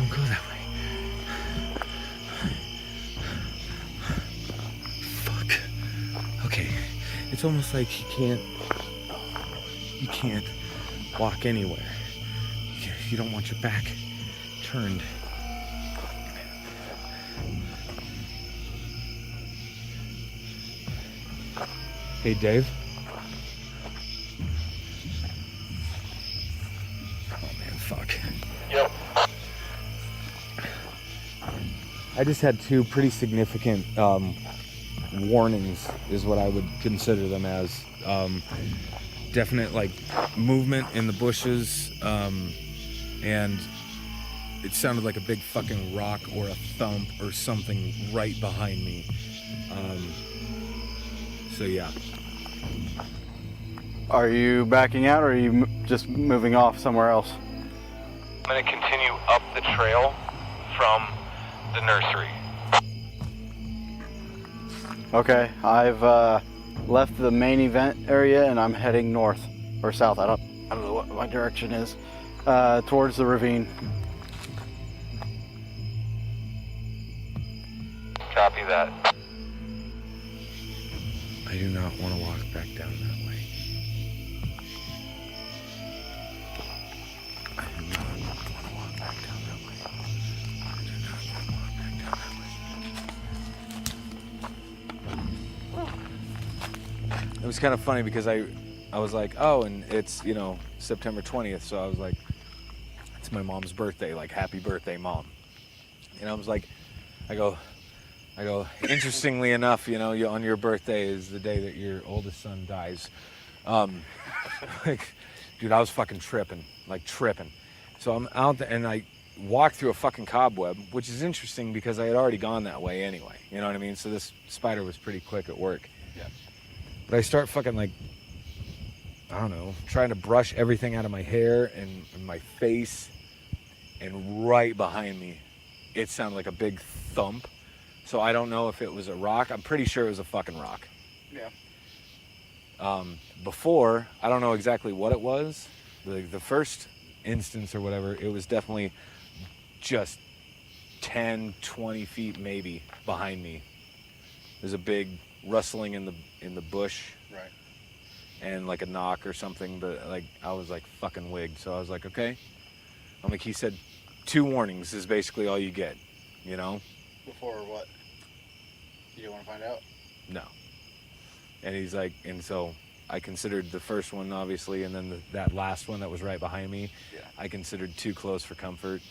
Don't go that way. Fuck. Okay. It's almost like you can't walk anywhere. You don't want your back turned. Hey, Dave. Oh man, fuck. Yep. I just had two pretty significant warnings, is what I would consider them as. Definite like movement in the bushes, and it sounded like a big fucking rock or a thump or something right behind me. So yeah. Are you backing out, or are you just moving off somewhere else? I'm going to continue up the trail from the nursery. Okay, I've left the main event area and I'm heading north or south. I don't know what my direction is. Towards the ravine. Copy that. I do not want to walk back down that way. I do not want to walk back down that way. I do not want to walk back down that way. It was kind of funny because I was like, oh, and it's, you know, September 20th, so I was like, it's my mom's birthday, like, happy birthday, Mom. And I was like, I go, interestingly enough, you know, on your birthday is the day that your oldest son dies. Like, dude, I was fucking tripping. So I'm out there and I walked through a fucking cobweb, which is interesting because I had already gone that way anyway. You know what I mean? So this spider was pretty quick at work. Yeah. But I start fucking like, I don't know, trying to brush everything out of my hair and my face, and right behind me, it sounded like a big thump. So I don't know if it was a rock. I'm pretty sure it was a fucking rock. Yeah. Before, I don't know exactly what it was. The first instance or whatever, it was definitely just 10, 20 feet maybe behind me. There's a big rustling in the bush. Right. And like a knock or something, but like I was like fucking wigged. So I was like, okay. I'm like, he said 2 warnings is basically all you get, you know? Before what? You don't want to find out? No. And he's like, and so I considered the first one, obviously, and then that last one that was right behind me, Yeah. I considered too close for comfort.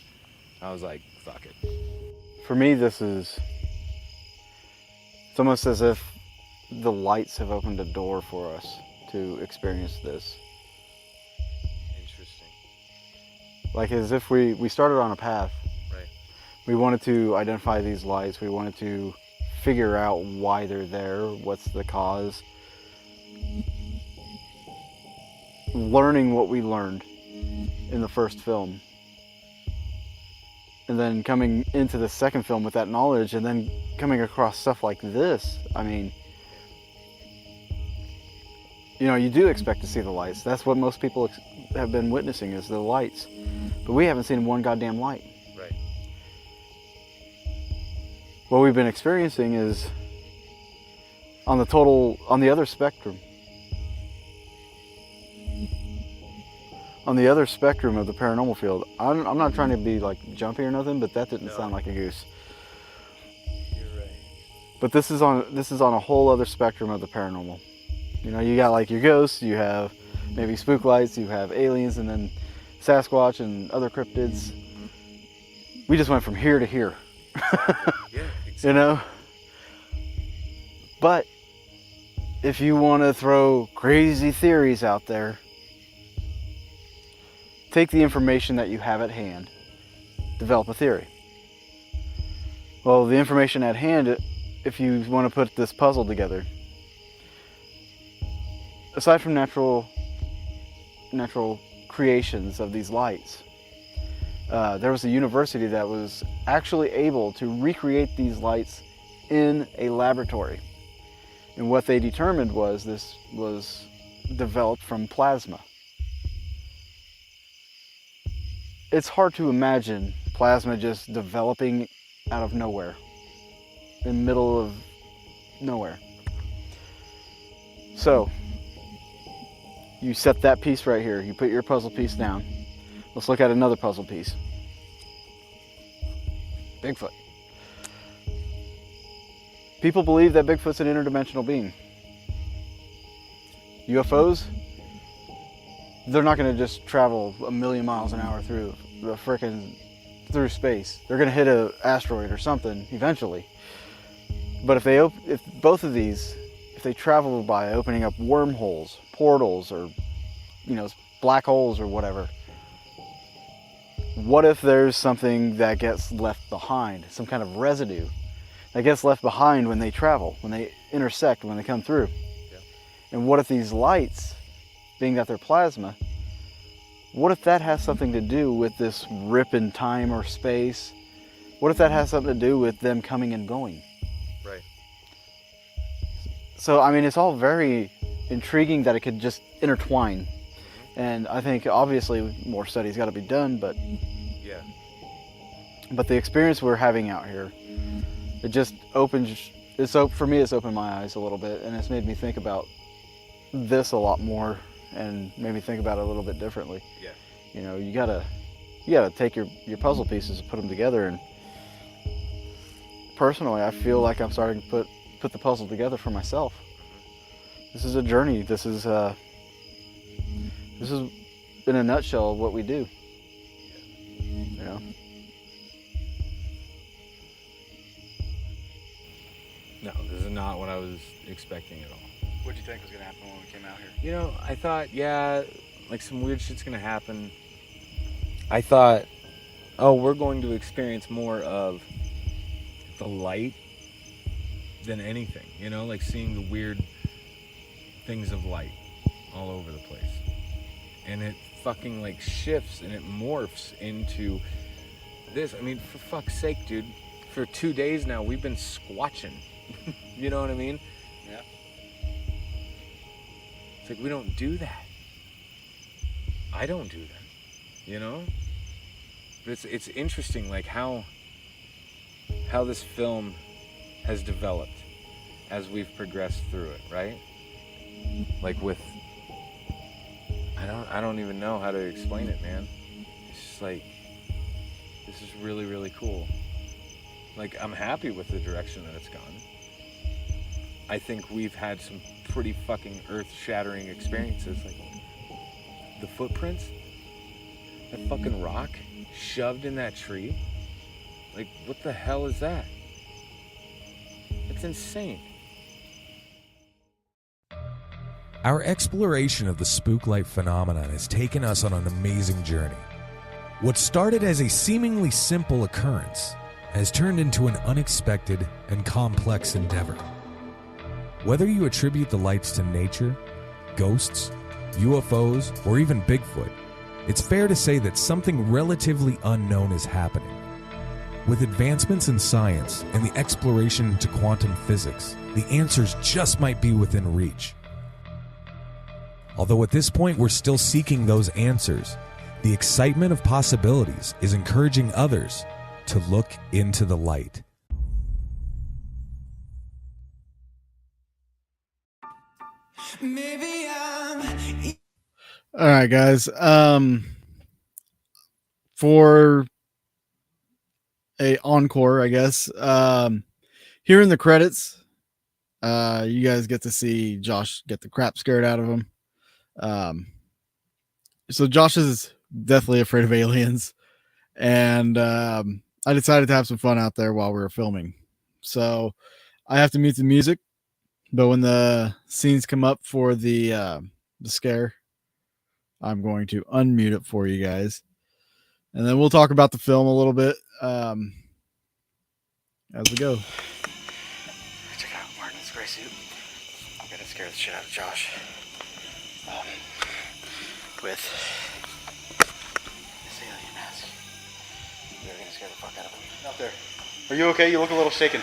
I was like, fuck it. For me, it's almost as if the lights have opened a door for us to experience this. Interesting. Like as if we started on a path. Right. We wanted to identify these lights. We wanted to figure out why they're there, what's the cause. Learning what we learned in the first film. And then coming into the second film with that knowledge, and then coming across stuff like this. I mean, you know, you do expect to see the lights. That's what most people have been witnessing, is the lights. But we haven't seen one goddamn light. Right. What we've been experiencing is on the other spectrum. On the other spectrum of the paranormal field. I'm not trying to be like jumpy or nothing, but that didn't sound like a goose. You're right. But this is on a whole other spectrum of the paranormal. You know, you got like your ghosts, you have maybe spook lights, you have aliens, and then Sasquatch and other cryptids. We just went from here to here. Yeah, exactly. You know? But if you want to throw crazy theories out there, take the information that you have at hand, develop a theory. Well, the information at hand, if you want to put this puzzle together, aside from natural creations of these lights, there was a university that was actually able to recreate these lights in a laboratory. And what they determined was this was developed from plasma. It's hard to imagine plasma just developing out of nowhere, in the middle of nowhere. So, you set that piece right here. You put your puzzle piece down. Let's look at another puzzle piece. Bigfoot. People believe that Bigfoot's an interdimensional being. UFOs, they're not going to just travel 1,000,000 miles an hour through space. They're going to hit an asteroid or something eventually. But if both of these, if they travel by opening up wormholes, portals, or black holes or whatever, what if there's something that gets left behind, some kind of residue that gets left behind when they travel, when they intersect, when they come through? Yeah. And what if these lights, being that they're plasma, what if that has something to do with this rip in time or space? What if that has something to do with them coming and going? Right. So, I mean, it's all very intriguing that it could just intertwine. And I think obviously more studies got to be done, but yeah. But the experience we're having out here, it just opens. For me, it's opened my eyes a little bit, and it's made me think about this a lot more, and made me think about it a little bit differently. Yeah. You gotta take your puzzle pieces and put them together. And personally, I feel like I'm starting to put the puzzle together for myself. This is a journey. This is in a nutshell what we do. No, this is not what I was expecting at all. What did you think was going to happen when we came out here? I thought, yeah, like some weird shit's going to happen. I thought, oh, we're going to experience more of the light than anything, like seeing the weird things of light all over the place. And it fucking like shifts and it morphs into this. I mean, for fuck's sake, dude, for 2 days now we've been squatching. You know what I mean? Yeah. It's like we don't do that. I don't do that. But it's interesting, like how this film has developed as we've progressed through it, right? Like with, I don't even know how to explain it, man. It's just like, this is really, really cool. Like, I'm happy with the direction that it's gone. I think we've had some pretty fucking earth-shattering experiences, like the footprints, that fucking rock shoved in that tree. Like, what the hell is that? It's insane. Our exploration of the spook light phenomenon has taken us on an amazing journey. What started as a seemingly simple occurrence has turned into an unexpected and complex endeavor. Whether you attribute the lights to nature, ghosts, UFOs, or even Bigfoot, it's fair to say that something relatively unknown is happening. With advancements in science and the exploration into quantum physics, the answers just might be within reach. Although at this point we're still seeking those answers, the excitement of possibilities is encouraging others to look into the light. All right, guys. For a encore, I guess. Here in the credits, you guys get to see Josh get the crap scared out of him. So Josh is deathly afraid of aliens, and I decided to have some fun out there while we were filming. So I have to mute the music, but when the scenes come up for the scare, I'm going to unmute it for you guys, and then we'll talk about the film a little bit as we go. Check out Martin's gray suit. I'm gonna scare the shit out of Josh with this alien mask. We're gonna scare the fuck out of him. Out there. Are you okay? You look a little shaken.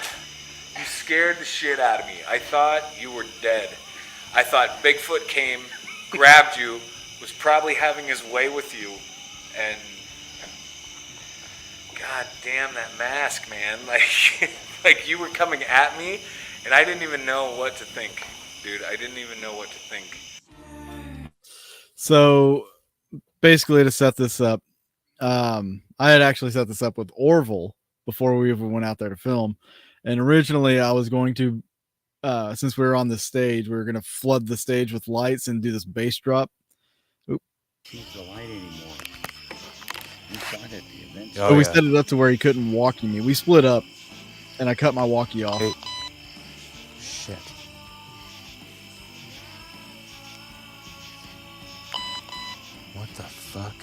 You scared the shit out of me. I thought you were dead. I thought Bigfoot came, grabbed you, was probably having his way with you, and God damn that mask, man. Like, like you were coming at me, and I didn't even know what to think, dude. I didn't even know what to think. So basically, to set this up, I had actually set this up with Orville before we even went out there to film. And originally, I was going to, since we were on the stage, we were going to flood the stage with lights and do this bass drop. Oop. Keep the light anymore. You saw it at the event. So we set it up to where he couldn't walkie me. We split up, and I cut my walkie off. Shit. What the fuck?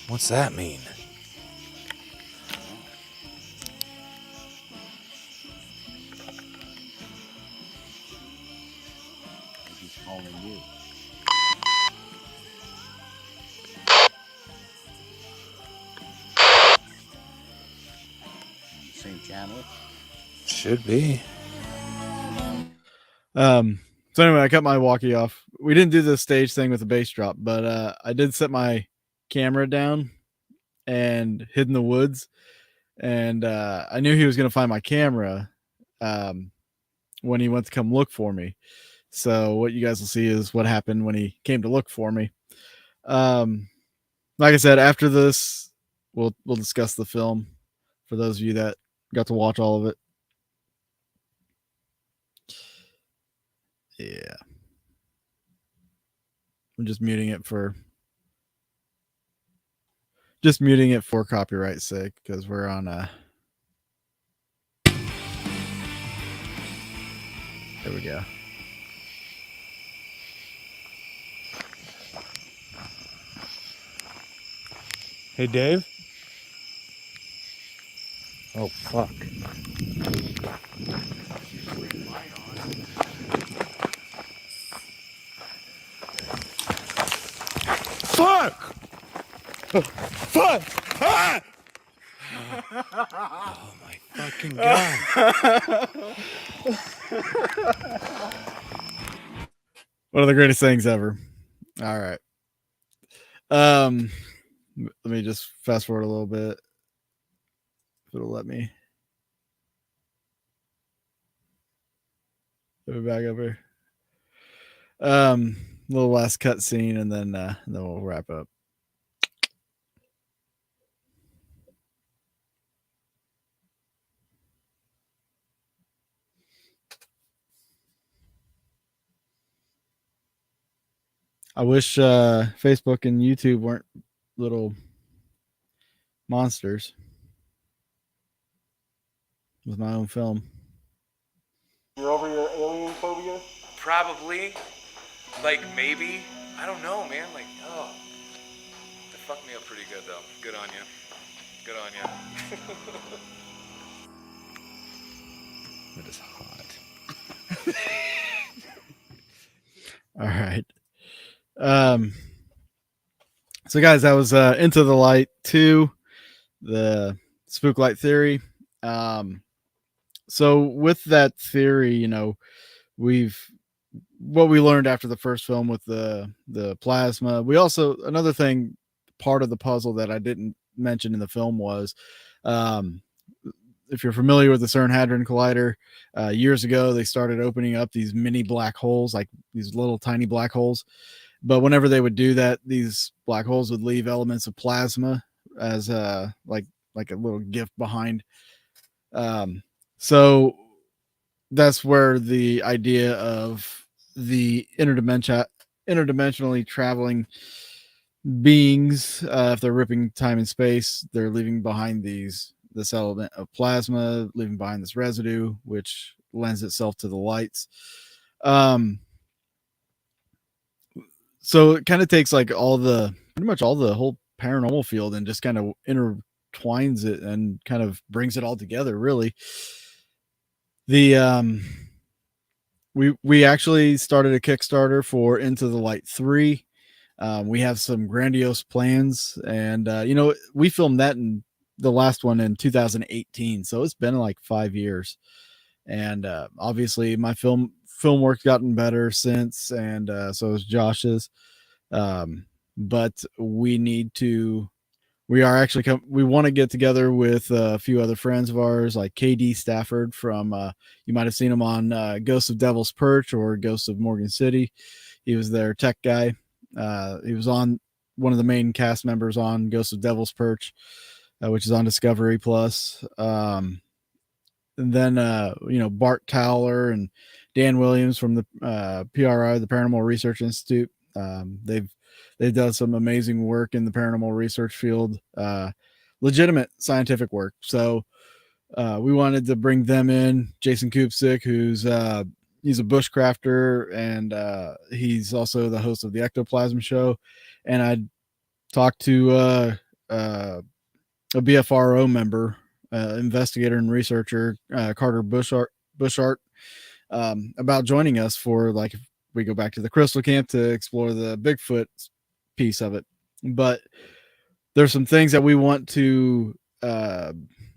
What's that mean? He's calling you. Same channel. Should be. So anyway, I cut my walkie off. We didn't do the stage thing with the bass drop, but I did set my camera down and hid in the woods. And I knew he was going to find my camera when he went to come look for me. So what you guys will see is what happened when he came to look for me. Like I said, after this, we'll discuss the film for those of you that got to watch all of it. Yeah. I'm just muting it for copyright's sake because we're on there we go. Hey, Dave? Oh, fuck. Fuck! Fuck! Ah! Oh my fucking god. One of the greatest things ever. All right. Let me just fast forward a little bit. If it'll let me. Put it back up here. Little last cut scene, and then we'll wrap up. I wish Facebook and YouTube weren't little monsters with my own film. You're over your alien phobia? Probably. Like, maybe. I don't know, man. Like, oh. That fucked me up pretty good, though. Good on you. Good on you. It is hot. All right. So guys, that was Into the Light 2, the Spook Light theory. So with that theory, you know, what we learned after the first film with the plasma. We also, another thing, part of the puzzle that I didn't mention in the film was, if you're familiar with the CERN Hadron Collider, years ago they started opening up these mini black holes, like these little tiny black holes. But whenever they would do that, these black holes would leave elements of plasma as like a little gift behind. So that's where the idea of the interdimensionally traveling beings, if they're ripping time and space, they're leaving behind this element of plasma, leaving behind this residue, which lends itself to the lights. So it kind of takes like pretty much all the whole paranormal field and just kind of intertwines it and kind of brings it all together, really. We actually started a Kickstarter for Into the Light 3. We have some grandiose plans, and you know, we filmed that in the last one in 2018, so it's been like 5 years. And obviously my film work's gotten better since, and so is Josh's. But we need to we are actually we want to get together with a few other friends of ours, like KD Stafford from you might have seen him on Ghosts of Devil's Perch or Ghosts of Morgan City. He was their tech guy. He was on one of the main cast members on Ghosts of Devil's Perch, which is on Discovery Plus. And then Bart Towler and Dan Williams from the PRI, the Paranormal Research Institute. They've done some amazing work in the paranormal research field, legitimate scientific work. So we wanted to bring them in. Jason Kupsik, who's he's a bushcrafter, and he's also the host of the Ectoplasm Show. And I talked to a BFRO member, investigator and researcher, Carter Bushart, about joining us for, like, if we go back to the Crystal Camp to explore the Bigfoot piece of it. But there's some things that we want to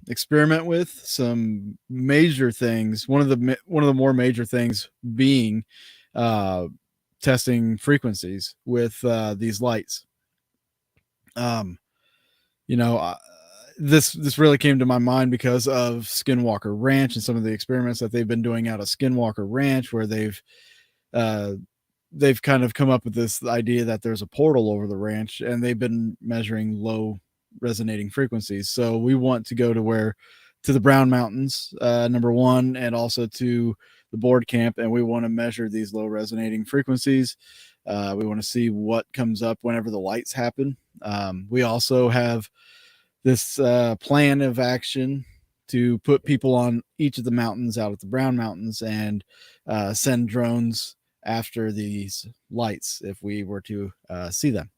experiment with, some major things. One of the more major things being testing frequencies with these lights. This really came to my mind because of Skinwalker Ranch and some of the experiments that they've been doing out of Skinwalker Ranch, where they've kind of come up with this idea that there's a portal over the ranch, and they've been measuring low resonating frequencies. So we want to go to the Brown Mountains, number one, and also to the board camp, and we want to measure these low resonating frequencies. We want to see what comes up whenever the lights happen. We also have this plan of action to put people on each of the mountains out at the Brown Mountains and send drones after these lights if we were to see them.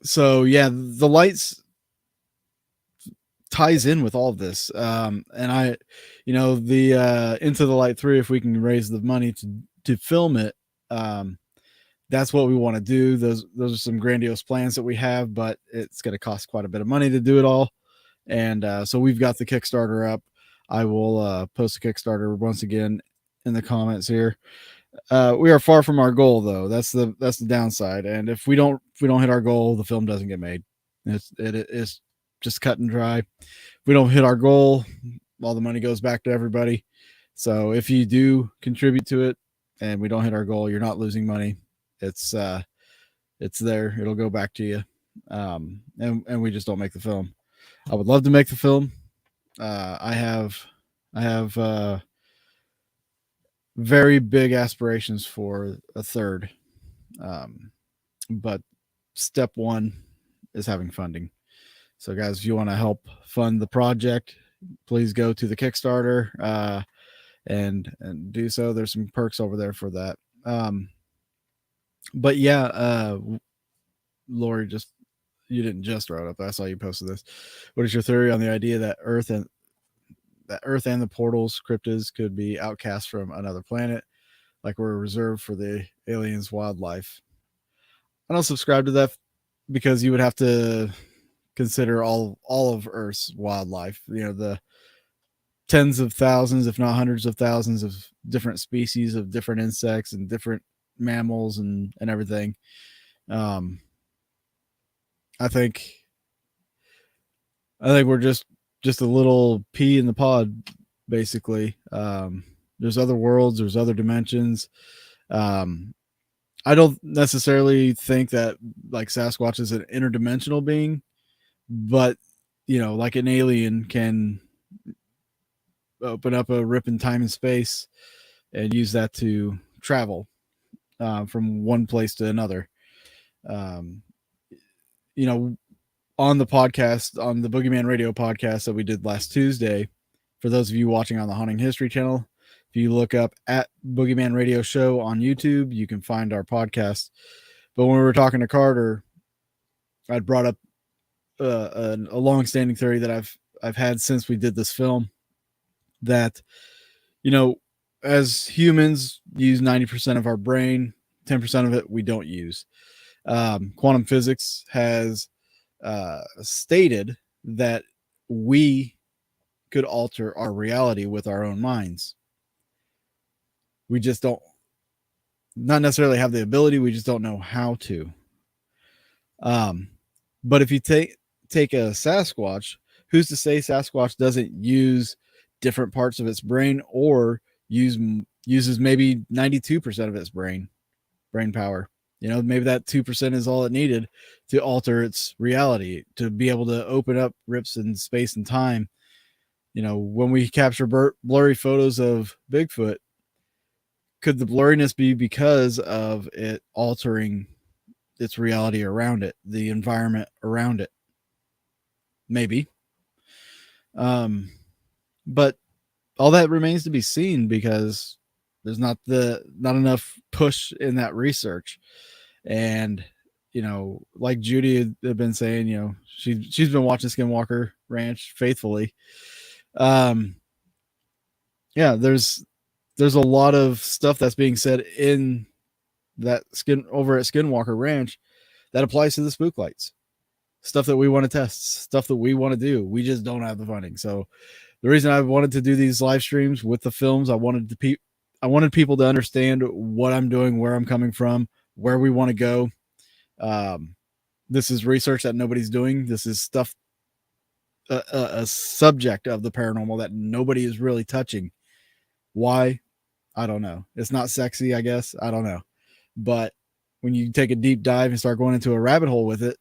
So yeah, the lights ties in with all of this. And the Into the Light 3, if we can raise the money to film it, that's what we want to do. Those are some grandiose plans that we have, but it's going to cost quite a bit of money to do it all. And so we've got the Kickstarter up. I will post a Kickstarter once again in the comments here. We are far from our goal, though. That's the downside. And if we don't hit our goal, the film doesn't get made. It's just cut and dry. If we don't hit our goal, all the money goes back to everybody. So if you do contribute to it and we don't hit our goal, you're not losing money. It's there. It'll go back to you. And we just don't make the film. I would love to make the film. I have very big aspirations for a third. But step one is having funding. So guys, if you want to help fund the project, please go to the Kickstarter and do so. There's some perks over there for that. But yeah, Lori, you didn't just write up. I saw you posted this. What is your theory on the idea that Earth and the portals, cryptids, could be outcast from another planet, like we're reserved for the aliens' wildlife? I don't subscribe to that, because you would have to consider all of Earth's wildlife. The tens of thousands, if not hundreds of thousands, of different species of different insects and different mammals and everything. I think we're just a little pea in the pod, basically. There's other worlds, there's other dimensions. I don't necessarily think that, like, Sasquatch is an interdimensional being, but like an alien can open up a rip in time and space and use that to travel from one place to another. On the podcast, on the Boogeyman Radio podcast that we did last Tuesday, for those of you watching on the Haunting History channel, if you look up at Boogeyman Radio Show on YouTube, you can find our podcast. But when we were talking to Carter, I'd brought up a long-standing theory that I've had since we did this film, that as humans use 90% of our brain, 10% of it we don't use. Quantum physics has stated that we could alter our reality with our own minds. We just don't, not necessarily have the ability, we just don't know how to. But if you take a Sasquatch, who's to say Sasquatch doesn't use different parts of its brain, or uses maybe 92% of its brain power? Maybe that 2% is all it needed to alter its reality, to be able to open up rips in space and time. When we capture blurry photos of Bigfoot, could the blurriness be because of it altering its reality around it, the environment around it? Maybe. But all that remains to be seen, because there's not enough push in that research. And like Judy had been saying, she's been watching Skinwalker Ranch faithfully. Yeah, there's a lot of stuff that's being said in that over at Skinwalker Ranch that applies to the spook lights. Stuff that we want to test, stuff that we want to do. We just don't have the funding. So the reason I wanted to do these live streams with the films, I wanted people to understand what I'm doing, where I'm coming from, where we want to go. This is research that nobody's doing. This is stuff, a subject of the paranormal that nobody is really touching. Why? I don't know. It's not sexy, I guess. I don't know. But when you take a deep dive and start going into a rabbit hole with it,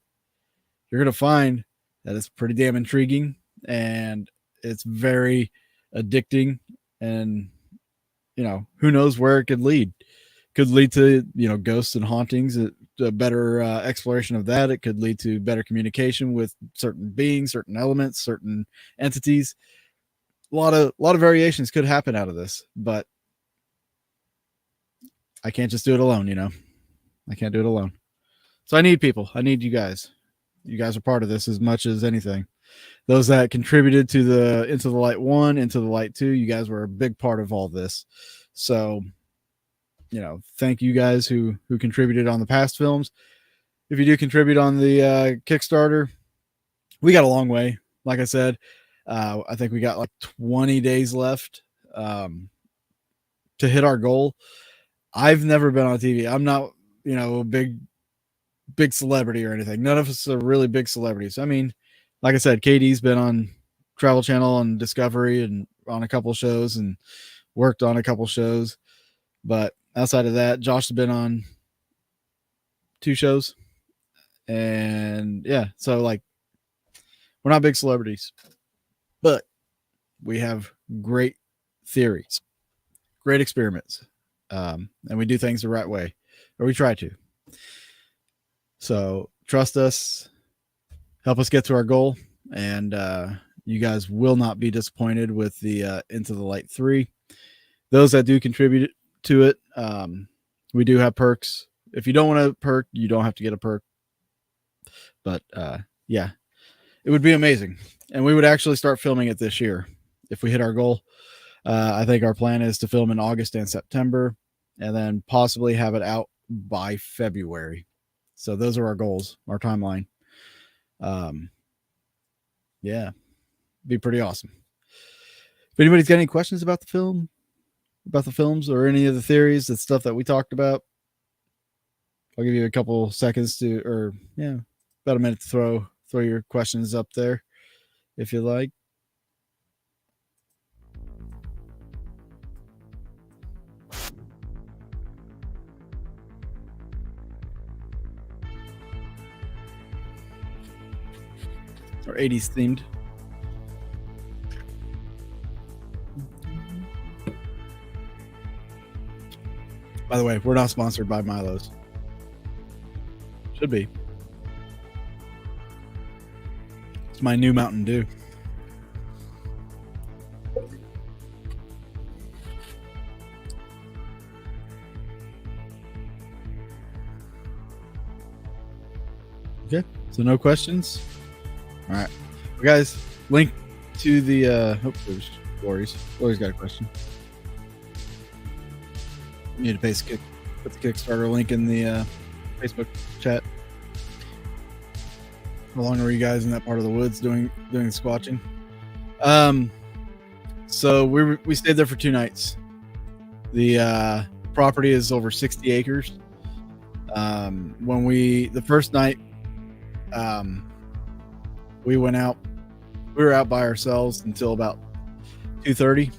you're going to find that it's pretty damn intriguing, and it's very addicting. And, who knows where it could lead. Could lead to, ghosts and hauntings, a better exploration of that. It could lead to better communication with certain beings, certain elements, certain entities. A lot of variations could happen out of this, but I can't just do it alone. I can't do it alone. So I need people. I need you guys. You guys are part of this as much as anything. Those that contributed to the Into the Light 1, Into the Light 2, you guys were a big part of all this. So, thank you guys who contributed on the past films. If you do contribute on the Kickstarter, we got a long way. Like I said, I think we got like 20 days left to hit our goal. I've never been on TV. I'm not, a big celebrity or anything. None of us are really big celebrities. I mean, like I said, Katie's been on Travel Channel and Discovery and on a couple shows and worked on a couple shows. But outside of that, Josh has been on 2 shows. And yeah, so like, we're not big celebrities, but we have great theories, great experiments. And we do things the right way, or we try to. So trust us, help us get to our goal, and you guys will not be disappointed with the Into the Light 3. Those that do contribute to it, we do have perks. If you don't want a perk, you don't have to get a perk. But yeah, it would be amazing. And we would actually start filming it this year if we hit our goal. I think our plan is to film in August and September, and then possibly have it out by February. So those are our goals, our timeline. Yeah, be pretty awesome. If anybody's got any questions about the film, about the films, or any of the theories, the stuff that we talked about, I'll give you a couple seconds about a minute to throw your questions up there if you like. Or 80s themed. By the way, we're not sponsored by Milo's. Should be. It's my new Mountain Dew. Okay, so no questions. All right, guys, link to the there's Lori's got a question. You need to put the Kickstarter link in the Facebook chat. How long were you guys in that part of the woods doing the squatching? So we stayed there for 2 nights. The property is over 60 acres. The first night We went out. We were out by ourselves until about 2:30,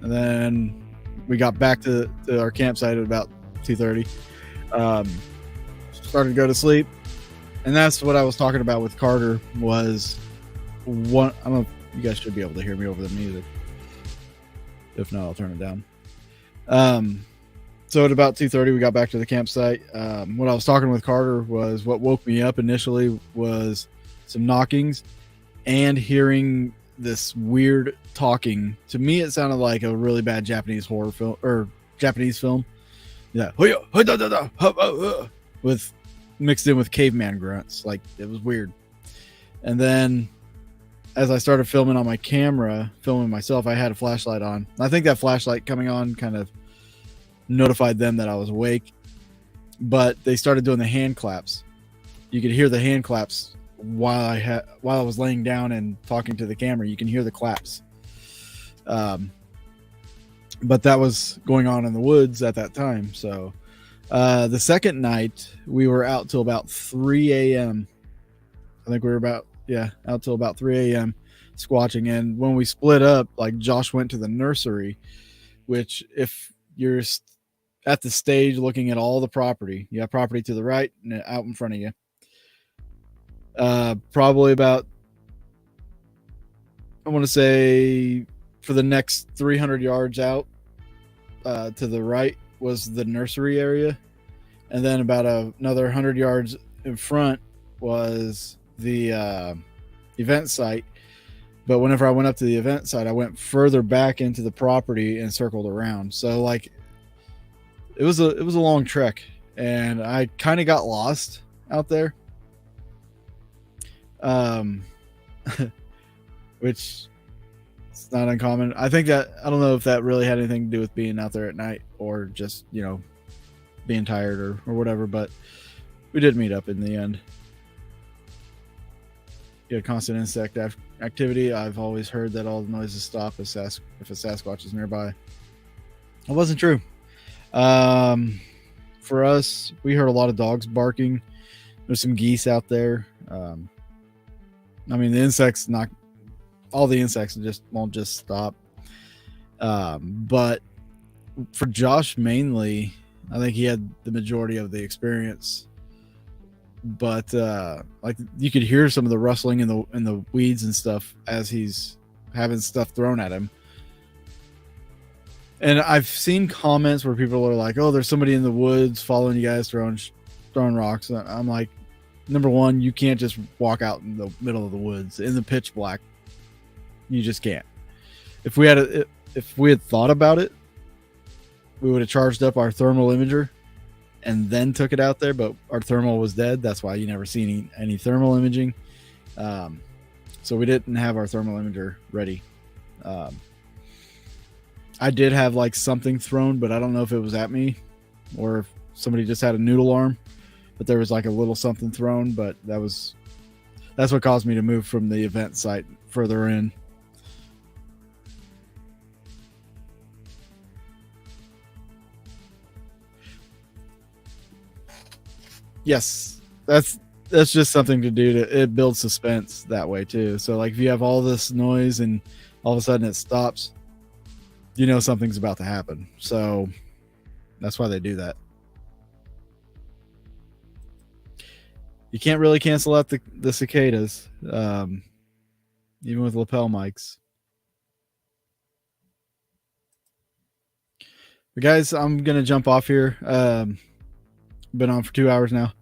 and then we got back to our campsite at about 2:30. Started to go to sleep, and that's what I was talking about with Carter. Was one. You guys should be able to hear me over the music. If not, I'll turn it down. So at about 2:30, we got back to the campsite. What I was talking with Carter was what woke me up initially was some knockings and hearing this weird talking. To me, it sounded like a really bad Japanese horror film or Japanese film. Yeah, with mixed in with caveman grunts. Like, it was weird. And then as I started filming on my camera, filming myself, I had a flashlight on. I think that flashlight coming on kind of notified them that I was awake, but they started doing the hand claps. You could hear the hand claps while I was laying down and talking to the camera. You can hear the claps. But that was going on in the woods at that time. So the second night we were out till about 3 a.m. I think we were out till about 3 a.m. squatching. And when we split up, like, Josh went to the nursery, which, if you're at the stage looking at all the property, you have property to the right and out in front of you. Probably about, I want to say, for the next 300 yards out to the right was the nursery area. And then about another 100 yards in front was the event site. But whenever I went up to the event site, I went further back into the property and circled around. So, like, it was a long trek, and I kind of got lost out there. Which is not uncommon. I think that, I don't know if that really had anything to do with being out there at night or just, being tired or whatever, but we did meet up in the end. Constant insect activity. I've always heard that all the noises stop if a Sasquatch is nearby. It wasn't true. For us, we heard a lot of dogs barking. There's some geese out there. The insects, not all the insects won't just stop. But for Josh mainly, I think he had the majority of the experience. But like, you could hear some of the rustling in the weeds and stuff as he's having stuff thrown at him. And I've seen comments where people are like, "Oh, there's somebody in the woods following you guys throwing rocks." And I'm like, number one, you can't just walk out in the middle of the woods in the pitch black. You just can't. If we had thought about it, we would have charged up our thermal imager and then took it out there. But our thermal was dead. That's why you never see any thermal imaging. So we didn't have our thermal imager ready. I did have like something thrown, but I don't know if it was at me or if somebody just had a noodle arm. But there was like a little something thrown, but that's what caused me to move from the event site further in. Yes, that's just something to do it builds suspense that way too. So like, if you have all this noise and all of a sudden it stops, something's about to happen. So that's why they do that. You can't really cancel out the cicadas, even with lapel mics. But guys, I'm gonna jump off here. Been on for 2 hours now.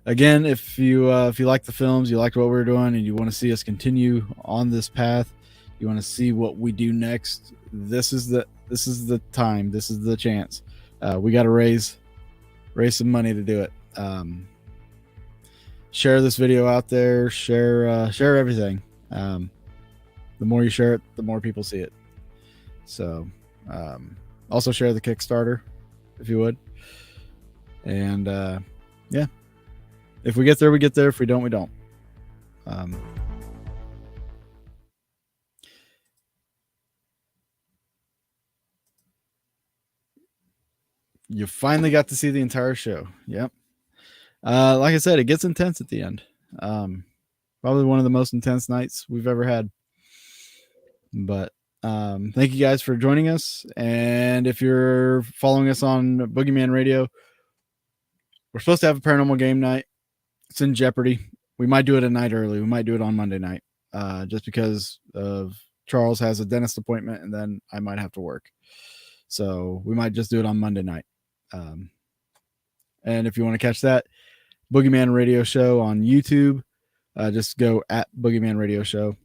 Again, if you like the films, you liked what we're doing, and you want to see us continue on this path, you want to see what we do next, this is the time, this is the chance. We got to raise some money to do it. Share this video out there. Share everything. The more you share it, the more people see it. So also share the Kickstarter if you would. And yeah, if we get there, we get there. If we don't, we don't. You finally got to see the entire show. Yep. Like I said, it gets intense at the end. Probably one of the most intense nights we've ever had. But thank you guys for joining us. And if you're following us on Boogeyman Radio, we're supposed to have a paranormal game night. It's in jeopardy. We might do it a night early. We might do it on Monday night, just because of Charles has a dentist appointment, and then I might have to work. So we might just do it on Monday night. And if you want to catch that Boogeyman Radio Show on YouTube, just go at Boogeyman Radio Show.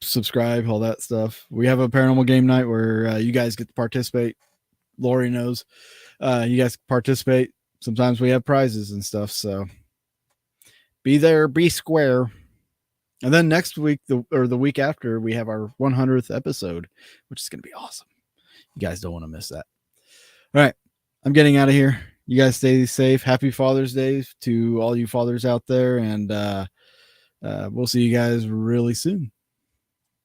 Subscribe, all that stuff. We have a paranormal game night where you guys get to participate. Lori knows. You guys participate. Sometimes we have prizes and stuff. So be there, be square. And then next week, the week after, we have our 100th episode, which is going to be awesome. You guys don't want to miss that. All right. I'm getting out of here. You guys stay safe. Happy Father's Day to all you fathers out there. And we'll see you guys really soon.